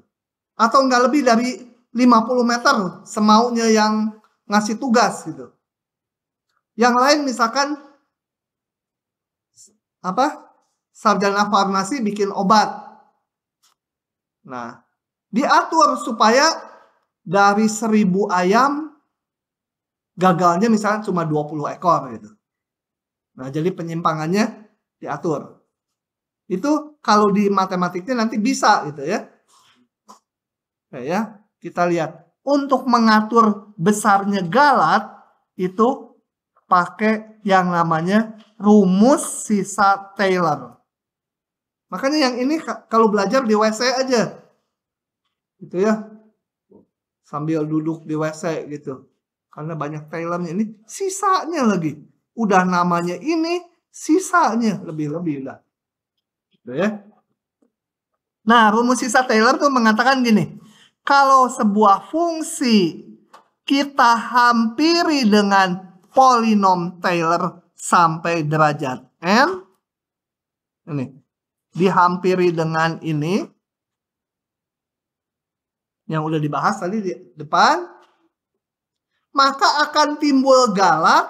Atau nggak lebih dari 50 meter semaunya yang ngasih tugas gitu. Yang lain misalkan sarjana farmasi bikin obat. Nah, diatur supaya dari 1000 ayam gagalnya misalnya cuma 20 ekor gitu. Nah, jadi penyimpangannya diatur. Itu kalau di matematiknya nanti bisa gitu ya. Oke ya, kita lihat. Untuk mengatur besarnya galat itu pakai yang namanya rumus sisa Taylor. Makanya yang ini kalau belajar di WC aja. Gitu ya. Sambil duduk di WC gitu. Karena banyak Taylornya ini. Sisanya lagi. Udah namanya ini. Sisanya lebih-lebih lah. Gitu ya. Nah, rumus sisa Taylor tuh mengatakan gini. Kalau sebuah fungsi kita hampiri dengan polinom Taylor sampai derajat n. Ini. Dihampiri dengan ini. Yang udah dibahas tadi di depan. Maka akan timbul galat.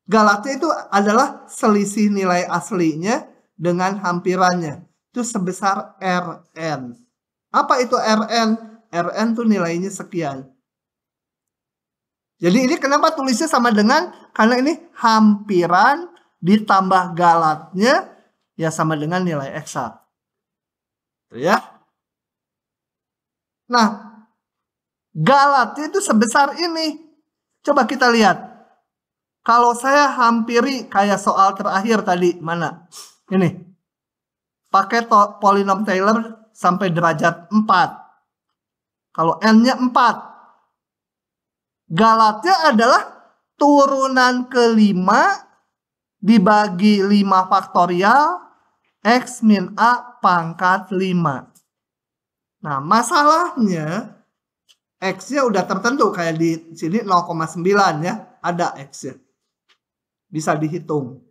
Galatnya itu adalah selisih nilai aslinya dengan hampirannya. Itu sebesar Rn. Apa itu Rn? Rn tuh nilainya sekian. Jadi ini kenapa tulisnya sama dengan? Karena ini hampiran ditambah galatnya ya sama dengan nilai eksak. Ya. Nah, galatnya itu sebesar ini. Coba kita lihat. Kalau saya hampiri kayak soal terakhir tadi, mana? Ini. Pakai polinom Taylor sampai derajat 4. Kalau N-nya 4. Galatnya adalah turunan kelima dibagi 5 faktorial X min A pangkat 5. Nah, masalahnya X-nya udah tertentu. Kayak di sini 0,9 ya. Ada X-nya. Bisa dihitung.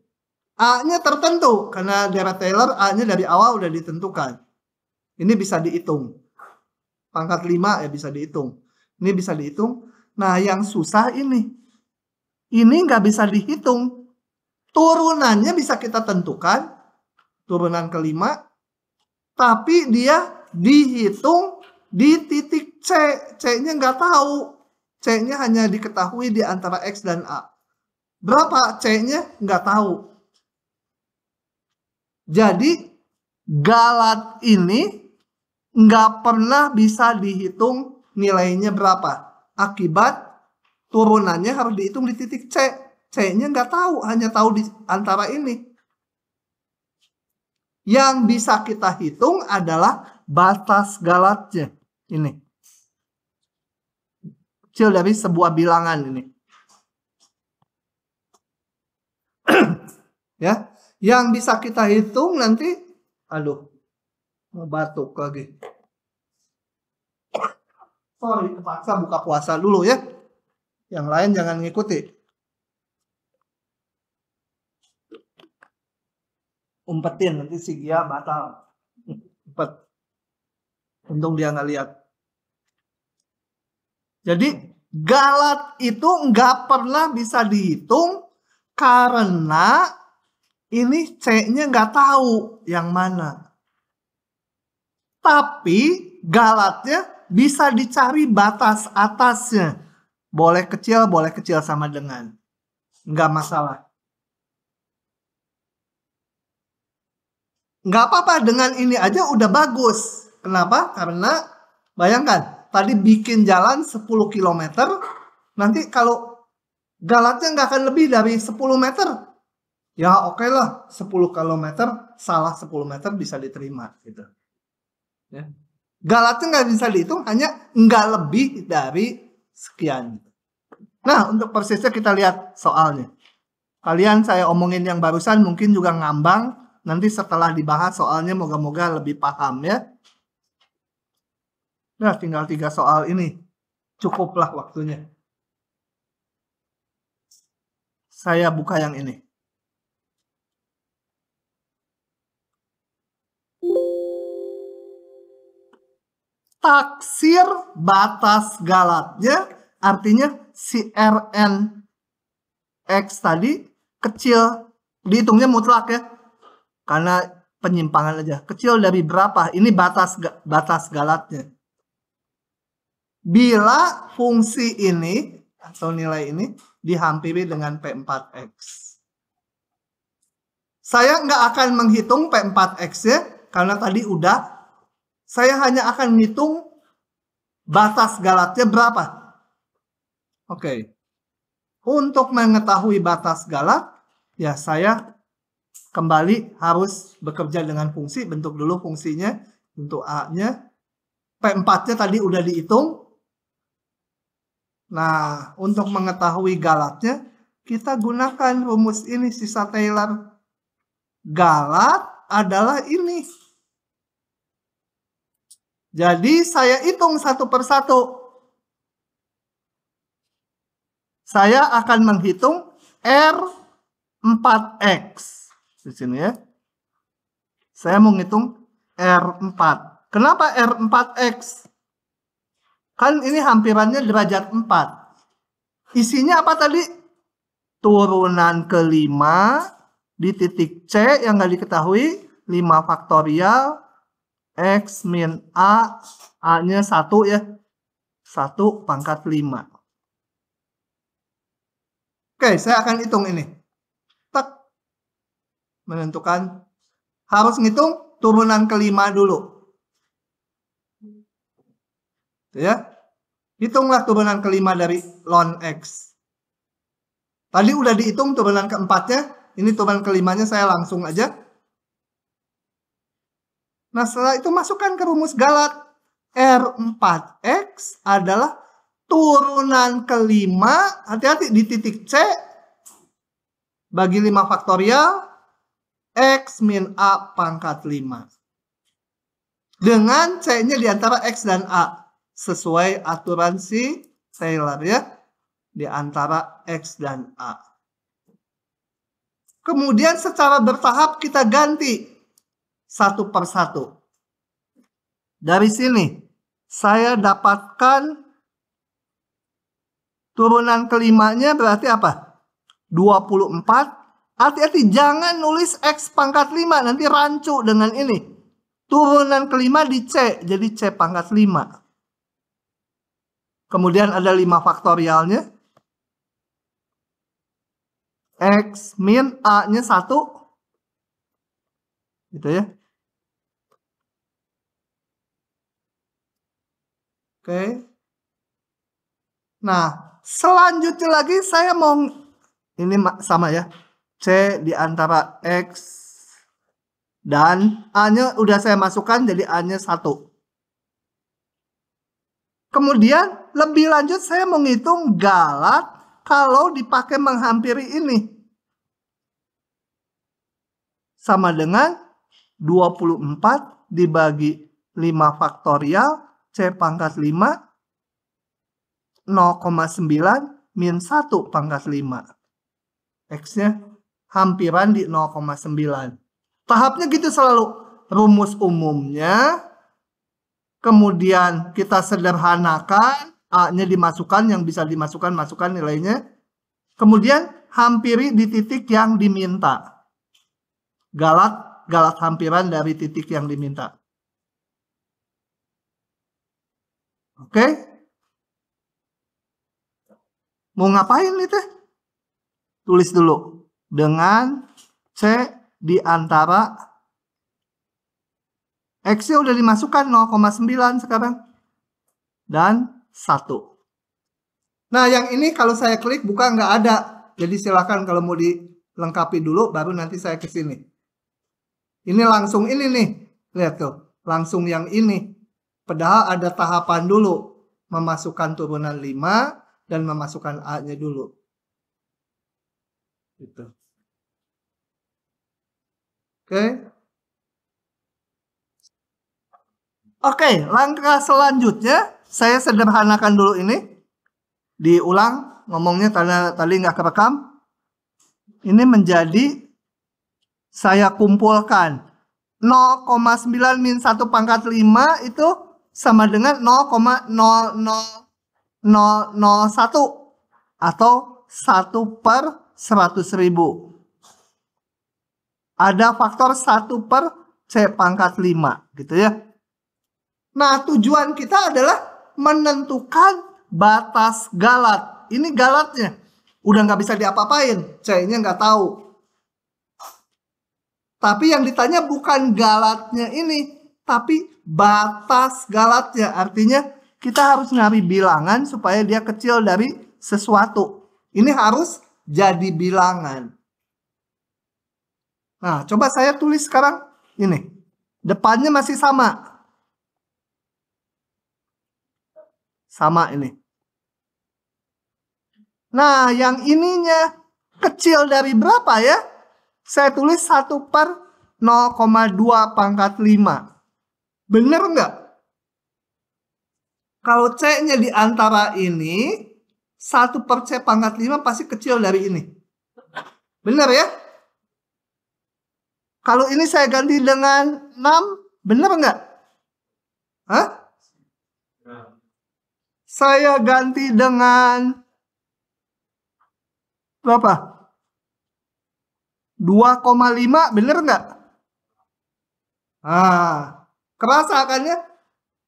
A-nya tertentu. Karena deret Taylor A-nya dari awal udah ditentukan. Ini bisa dihitung. Pangkat 5 ya bisa dihitung. Ini bisa dihitung. Nah, yang susah ini. Ini nggak bisa dihitung. Turunannya bisa kita tentukan. Turunan kelima. Tapi dia dihitung di titik C. C-nya nggak tahu. C-nya hanya diketahui di antara X dan A. Berapa C-nya? Nggak tahu. Jadi, galat ini nggak pernah bisa dihitung nilainya berapa. Akibat turunannya harus dihitung di titik C. C-nya nggak tahu. Hanya tahu di antara ini. Yang bisa kita hitung adalah batas galatnya. Ini. Kecil dari sebuah bilangan ini. Ya, yang bisa kita hitung nanti, aduh, mau batuk lagi. Sorry, terpaksa buka puasa dulu ya. Yang lain jangan ngikuti. Umpetin nanti si Gia batal. Umpet. Untung dia nggak lihat. Jadi galat itu nggak pernah bisa dihitung karena ini C-nya nggak tahu yang mana. Tapi galatnya bisa dicari batas atasnya. Boleh kecil sama dengan. Nggak masalah. Nggak apa-apa, dengan ini aja udah bagus. Kenapa? Karena bayangkan, tadi bikin jalan 10 km, nanti kalau galatnya nggak akan lebih dari 10 meter. Ya oke lah, 10 km, salah 10 meter bisa diterima. Gitu. Ya. Galatnya nggak bisa dihitung, hanya nggak lebih dari sekian. Nah, untuk persisnya kita lihat soalnya. Kalian saya omongin yang barusan mungkin juga ngambang. Nanti setelah dibahas soalnya moga-moga lebih paham ya. Nah, tinggal 3 soal ini. Cukuplah waktunya. Saya buka yang ini. Taksir batas galatnya artinya si Rn X tadi kecil. Dihitungnya mutlak ya. Karena penyimpangan aja. Kecil dari berapa? Ini batas galatnya. Bila fungsi ini atau nilai ini dihampiri dengan P4X. Saya nggak akan menghitung P4X-nya karena tadi udah. Saya hanya akan menghitung batas galatnya berapa. Oke. Untuk mengetahui batas galat, ya saya kembali harus bekerja dengan fungsi. Bentuk dulu fungsinya. Untuk A-nya. P4-nya tadi udah dihitung. Nah, untuk mengetahui galatnya, kita gunakan rumus ini, sisa Taylor. Galat adalah ini. Jadi, saya hitung satu persatu. Saya akan menghitung R4X. Di sini ya. Saya mau ngitung R4. Kenapa R4X? Kan ini hampirannya derajat 4. Isinya apa tadi? Turunan kelima di titik C yang nggak diketahui. 5 faktorial X min A, A-nya 1 ya. 1 pangkat 5. Oke, saya akan hitung ini. Tak. Menentukan. Harus ngitung turunan kelima dulu. Ya. Hitunglah turunan kelima dari ln X. Tadi udah dihitung turunan keempatnya. Ini turunan kelimanya saya langsung aja. Nah, setelah itu masukkan ke rumus Galat. R4X adalah turunan kelima. Hati-hati di titik C. Bagi 5 faktorial. X min A pangkat 5. Dengan C-nya di antara X dan A. Sesuai aturan si Taylor ya. Di antara X dan A. Kemudian secara bertahap kita ganti satu per satu. Dari sini saya dapatkan turunan kelimanya berarti apa? 24. Hati-hati jangan nulis X pangkat 5. Nanti rancu dengan ini. Turunan kelima di C. Jadi C pangkat 5. Kemudian ada 5 faktorialnya. X min A-nya 1. Gitu ya. Oke. Nah, selanjutnya lagi saya mau, ini sama ya. C di antara X dan A-nya udah saya masukkan jadi A-nya 1. Kemudian lebih lanjut saya menghitung Galat kalau dipakai menghampiri ini. Sama dengan 24 dibagi 5 faktorial C pangkat 5 0,9 min 1 pangkat 5. X-nya hampiran di 0,9. Tahapnya gitu selalu. Rumus umumnya. Kemudian kita sederhanakan. A-nya dimasukkan, yang bisa dimasukkan, masukkan nilainya. Kemudian hampiri di titik yang diminta. Galat hampiran dari titik yang diminta. Oke. Mau ngapain nih teh? Tulis dulu. Dengan C di antara X-nya udah dimasukkan 0,9 sekarang. Dan 1. Nah yang ini kalau saya klik buka nggak ada. Jadi silakan kalau mau dilengkapi dulu baru nanti saya ke sini. Ini langsung ini nih. Lihat tuh. Langsung yang ini. Padahal ada tahapan dulu. Memasukkan turunan 5. Dan memasukkan A-nya dulu. Gitu. Oke. Oke, langkah selanjutnya. Saya sederhanakan dulu ini. Diulang. Ngomongnya tadi nggak kerekam. Ini menjadi. Saya kumpulkan. 0,9 min 1 pangkat 5 itu sama dengan 0,00001 atau 1 per 100.000. Ada faktor 1 per C pangkat 5 gitu ya. Nah tujuan kita adalah menentukan batas Galat. Ini Galatnya. Udah nggak bisa diapa-apain. C-nya nggak tahu. Tapi yang ditanya bukan Galatnya ini. Tapi batas Galatnya. Artinya kita harus nyari bilangan supaya dia kecil dari sesuatu. Ini harus jadi bilangan. Nah, coba saya tulis sekarang ini. Depannya masih sama. Sama ini. Nah, yang ininya kecil dari berapa ya? Saya tulis 1 per 0,2 pangkat 5. Bener nggak? Kalau C-nya di antara ini, 1 per C pangkat 5 pasti kecil dari ini. Bener ya? Kalau ini saya ganti dengan 6, bener nggak? Hah? Saya ganti dengan berapa? 2,5, bener nggak? Ah, Kerasa kan ya?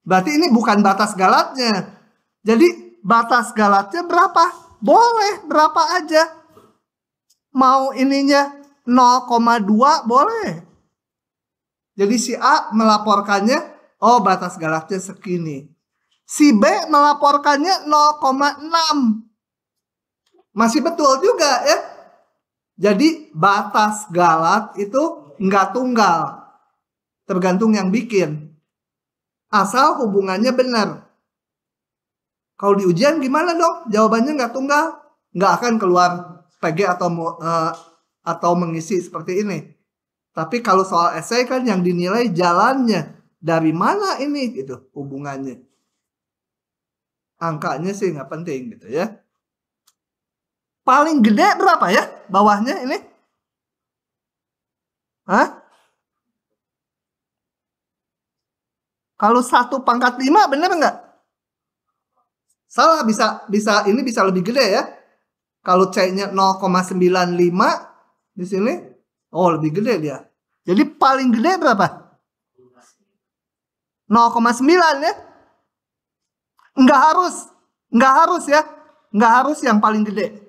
Berarti ini bukan batas galatnya. Jadi batas galatnya berapa? Boleh berapa aja. Mau ininya 0,2 boleh. Jadi si A melaporkannya, oh batas galatnya segini. Si B melaporkannya 0,6. Masih betul juga ya. Jadi batas galat itu nggak tunggal. Tergantung yang bikin. Asal hubungannya benar. Kalau di ujian gimana dong? Jawabannya nggak tunggal. Nggak akan keluar PG atau mengisi seperti ini. Tapi kalau soal esai kan yang dinilai jalannya. Dari mana ini gitu hubungannya. Angkanya sih nggak penting gitu ya. Paling gede berapa ya bawahnya ini? Hah? Kalau 1/5 bener nggak? Salah, ini bisa lebih gede ya. Kalau C-nya 0,95 di sini, oh lebih gede dia. Jadi paling gede berapa? 0,9 ya? Nggak harus ya. Nggak harus yang paling gede.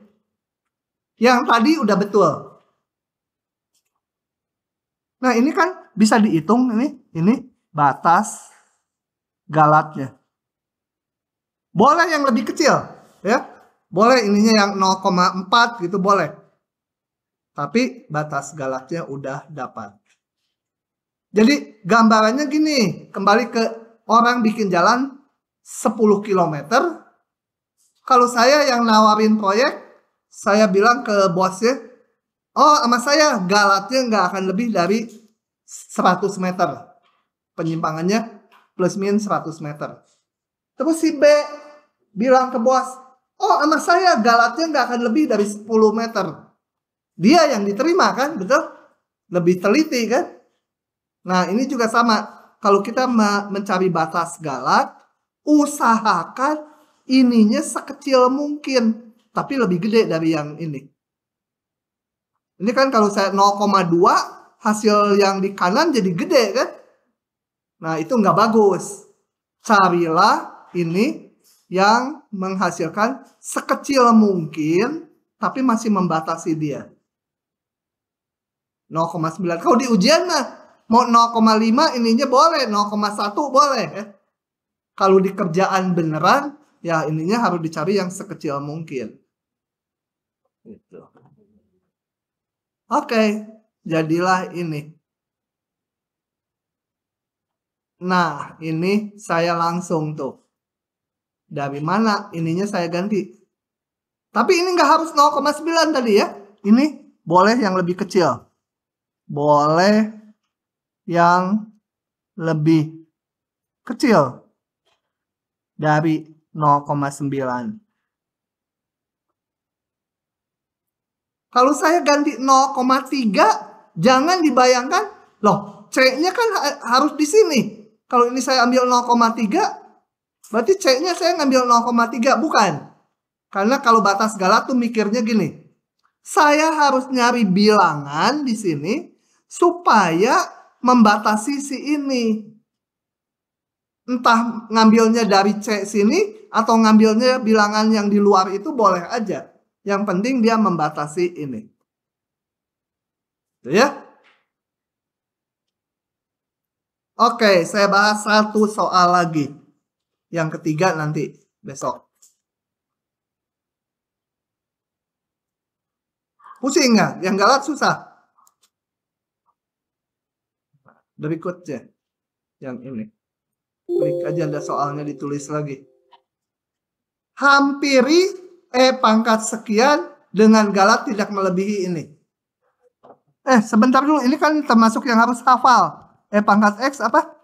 Yang tadi udah betul. Nah ini kan bisa dihitung ini batas galatnya. Boleh yang lebih kecil ya. Boleh ininya yang 0,4 gitu boleh. Tapi batas galatnya udah dapat. Jadi gambarannya gini, kembali ke orang bikin jalan 10 km. Kalau saya yang nawarin proyek, saya bilang ke bosnya, oh sama saya galatnya nggak akan lebih dari 100 meter. Penyimpangannya plus minus 100 meter. Terus si B bilang ke bos, oh sama saya galatnya nggak akan lebih dari 10 meter. Dia yang diterima kan, betul? Lebih teliti kan? Nah ini juga sama. Kalau kita mencari batas galat, usahakan ininya sekecil mungkin. Tapi lebih gede dari yang ini. Ini kan kalau saya 0,2, hasil yang di kanan jadi gede kan? Nah itu nggak bagus. Carilah ini yang menghasilkan sekecil mungkin, tapi masih membatasi dia. 0,9. Kalau di ujian mah mau 0,5 ininya boleh, 0,1 boleh. Kalau di kerjaan beneran, ya ininya harus dicari yang sekecil mungkin. Gitu. Oke, jadilah ini. Nah, ini saya langsung tuh. Dari mana ininya saya ganti. Tapi ini nggak harus 0,9 tadi ya. Ini boleh yang lebih kecil. Boleh yang lebih kecil dari 0,9. Kalau saya ganti 0,3, jangan dibayangkan, loh C-nya kan harus di sini. Kalau ini saya ambil 0,3, berarti C-nya saya ngambil 0,3, bukan. Karena kalau batas galat tuh mikirnya gini, saya harus nyari bilangan di sini supaya membatasi si ini. Entah ngambilnya dari C sini atau ngambilnya bilangan yang di luar itu boleh aja. Yang penting dia membatasi ini. Tuh ya. Oke, saya bahas satu soal lagi. Yang ketiga nanti besok. Pusing nggak? Yang galat susah. Berikutnya. Yang ini. Klik aja ada soalnya ditulis lagi. Hampiri E pangkat sekian dengan galat tidak melebihi ini. Sebentar dulu. Ini kan termasuk yang harus hafal. E pangkat X apa?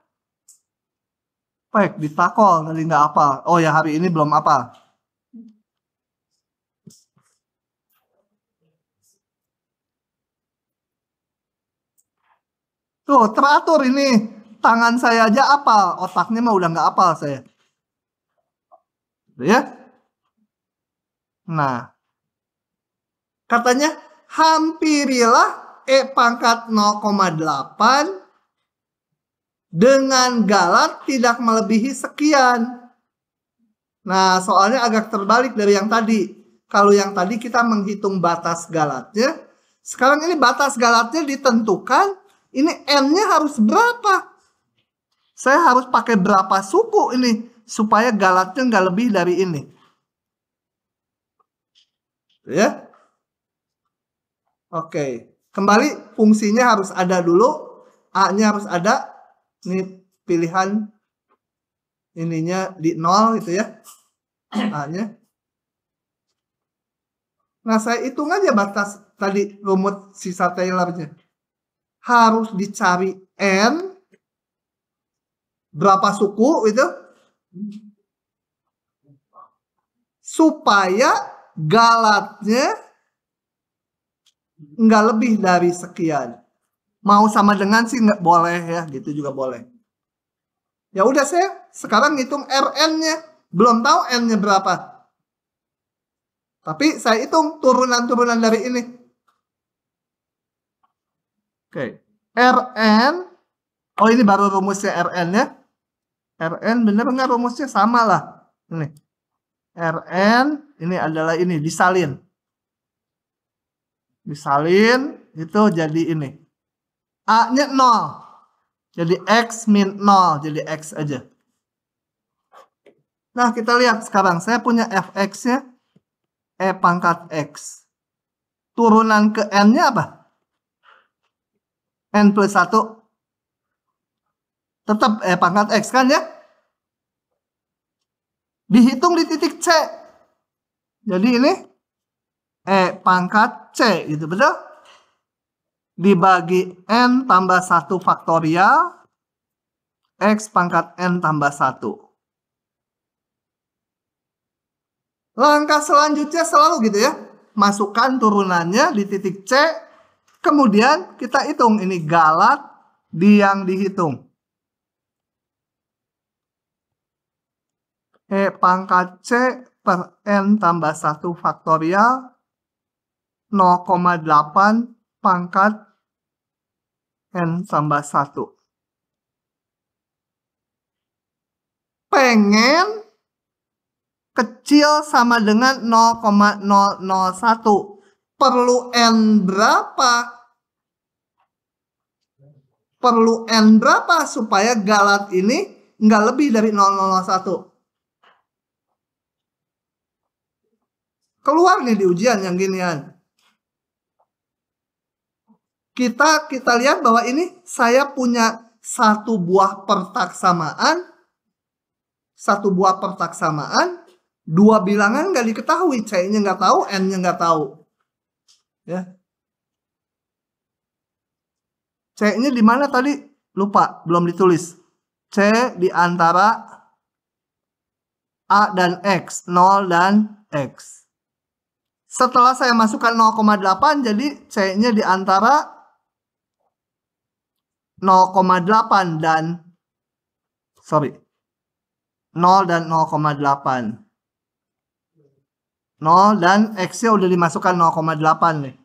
Baik, ditakol tadi nggak hafal. Oh ya, hari ini belum hafal. Tuh, teratur ini. Tangan saya aja hafal. Otaknya mah udah nggak hafal saya. Ya. Nah. Katanya, hampirilah E pangkat 0,8 dengan galat tidak melebihi sekian. Nah, soalnya agak terbalik dari yang tadi. Kalau yang tadi kita menghitung batas galatnya, sekarang ini batas galatnya ditentukan, ini N-nya harus berapa? Saya harus pakai berapa suku ini, supaya galatnya nggak lebih dari ini. Ya. Oke, kembali fungsinya harus ada dulu, A-nya harus ada. Ini pilihan ininya di 0 gitu ya. A-nya. Nah, saya hitung aja batas tadi rumus sisa Taylor-nya. Harus dicari N berapa suku itu supaya galatnya nggak lebih dari sekian. Mau sama dengan sih nggak boleh ya, gitu juga boleh. Ya udah, saya sekarang hitung Rn-nya. Belum tahu N-nya berapa. Tapi saya hitung turunan-turunan dari ini. Oke. Rn. Oh, ini baru rumusnya Rn-nya. Rn bener nggak rumusnya? Sama lah. Ini. Rn. Ini adalah ini. Disalin. Disalin. Itu jadi ini. A-nya 0. Jadi X min 0. Jadi X aja. Nah, kita lihat sekarang. Saya punya Fx-nya. E pangkat X. Turunan ke N-nya apa? N plus 1. Tetap E pangkat X kan ya? Dihitung di titik C. Jadi ini E pangkat C gitu, betul? Dibagi N tambah 1 faktorial. X pangkat N tambah 1. Langkah selanjutnya selalu gitu ya. Masukkan turunannya di titik C. Kemudian kita hitung ini galat yang dihitung. E pangkat C per N tambah 1 faktorial 0,8 pangkat N tambah 1. Pengen kecil sama dengan 0,001. Perlu N berapa? Perlu N berapa supaya galat ini nggak lebih dari 0,001? Keluar nih di ujian yang ginian. Kita lihat bahwa ini saya punya satu buah pertaksamaan. Satu buah pertaksamaan. Dua bilangan nggak diketahui, C-nya nggak tahu, N-nya nggak tahu. Ya. C-nya di mana tadi? Lupa, belum ditulis. C di antara A dan X, 0 dan X. Setelah saya masukkan 0,8, jadi C-nya di antara 0,8 dan 0 dan 0,8. 0 dan X-nya udah dimasukkan 0,8 nih.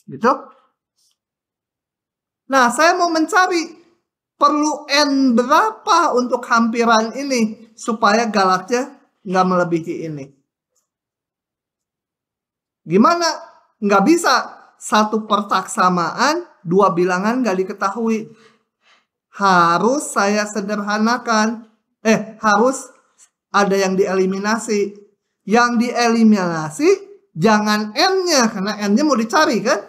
Gitu. Nah, saya mau mencari perlu N berapa untuk hampiran ini supaya galatnya nggak melebihi ini. Gimana? Nggak bisa. Satu pertaksamaan, dua bilangan nggak diketahui. Harus saya sederhanakan. Harus ada yang dieliminasi. Yang dieliminasi jangan N-nya, karena N-nya mau dicari kan?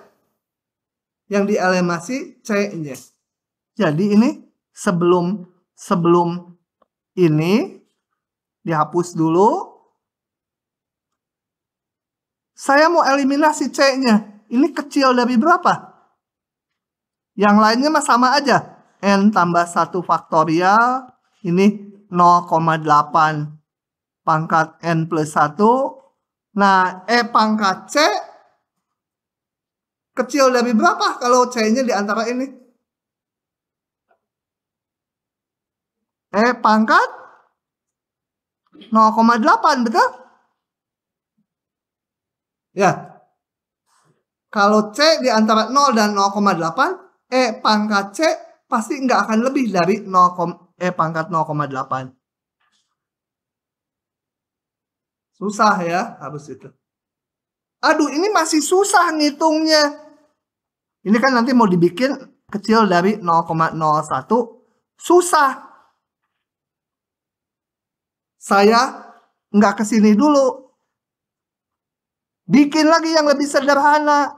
Yang dieliminasi C-nya. Jadi ini sebelum ini dihapus dulu. Saya mau eliminasi C-nya. Ini kecil dari berapa? Yang lainnya mah sama aja. N tambah 1 faktorial. Ini 0,8 pangkat N plus 1. Nah, E pangkat C kecil dari berapa kalau C-nya di antara ini? E pangkat 0,8, betul? Ya. Kalau C di antara 0 dan 0,8, E pangkat C pasti nggak akan lebih dari pangkat 0,8. Susah ya, harus itu. Aduh, ini masih susah ngitungnya. Ini kan nanti mau dibikin kecil dari 0,01. Susah. Saya nggak kesini dulu. Bikin lagi yang lebih sederhana.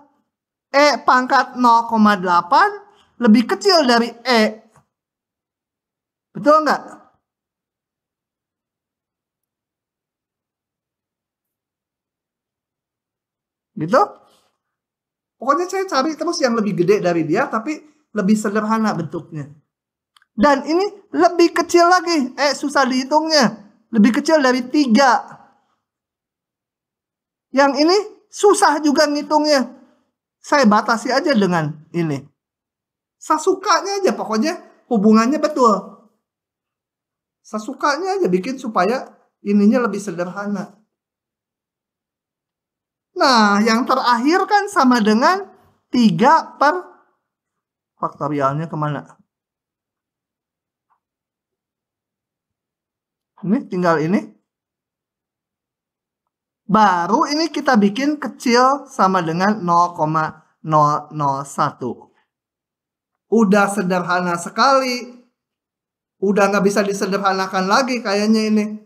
Pangkat 0,8 lebih kecil dari Betul nggak? Gitu? Pokoknya saya cari terus yang lebih gede dari dia, tapi lebih sederhana bentuknya. Dan ini lebih kecil lagi. Susah dihitungnya. Lebih kecil dari 3. Yang ini susah juga ngitungnya. Saya batasi aja dengan ini. Sesukanya aja, pokoknya hubungannya betul. Sesukanya aja bikin supaya ininya lebih sederhana. Nah, yang terakhir kan sama dengan 3 per faktorialnya kemana? Ini tinggal ini. Baru ini kita bikin kecil sama dengan 0,001. Udah sederhana sekali. Udah nggak bisa disederhanakan lagi kayaknya ini.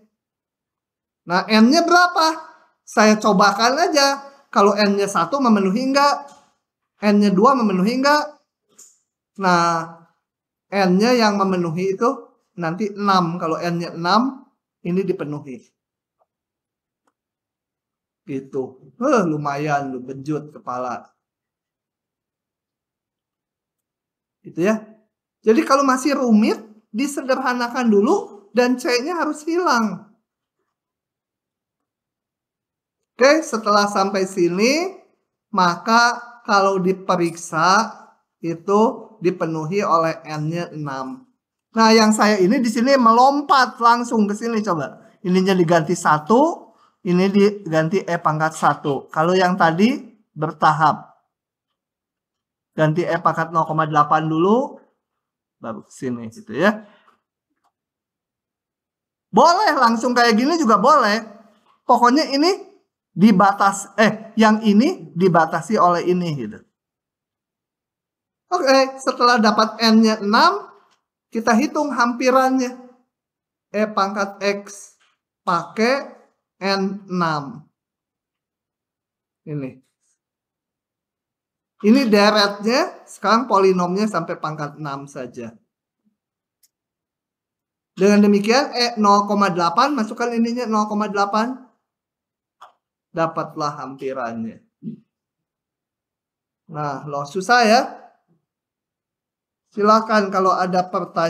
Nah, N-nya berapa? Saya cobakan aja. Kalau N-nya 1 memenuhi enggak? N-nya 2 memenuhi enggak? Nah, N-nya yang memenuhi itu nanti 6. Kalau N-nya 6, ini dipenuhi. Gitu. Lumayan lu benjut kepala. Gitu ya. Jadi kalau masih rumit, disederhanakan dulu dan C-nya harus hilang. Oke, setelah sampai sini, maka kalau diperiksa itu dipenuhi oleh N-nya 6. Nah, yang saya ini di sini melompat langsung ke sini coba. Ininya diganti 1, ini diganti pangkat 1. Kalau yang tadi bertahap. Ganti pangkat 0,8 dulu, baru ke sini gitu ya. Boleh langsung kayak gini juga boleh. Pokoknya ini yang ini dibatasi oleh ini gitu. Oke, setelah dapat N-nya 6, kita hitung hampirannya. Pangkat X pakai N6. Ini deretnya, sekarang polinomnya sampai pangkat 6 saja. Dengan demikian, 0,8, masukkan ininya 0,8. Dapatlah hampirannya. Nah, susah ya. Silakan kalau ada pertanyaan.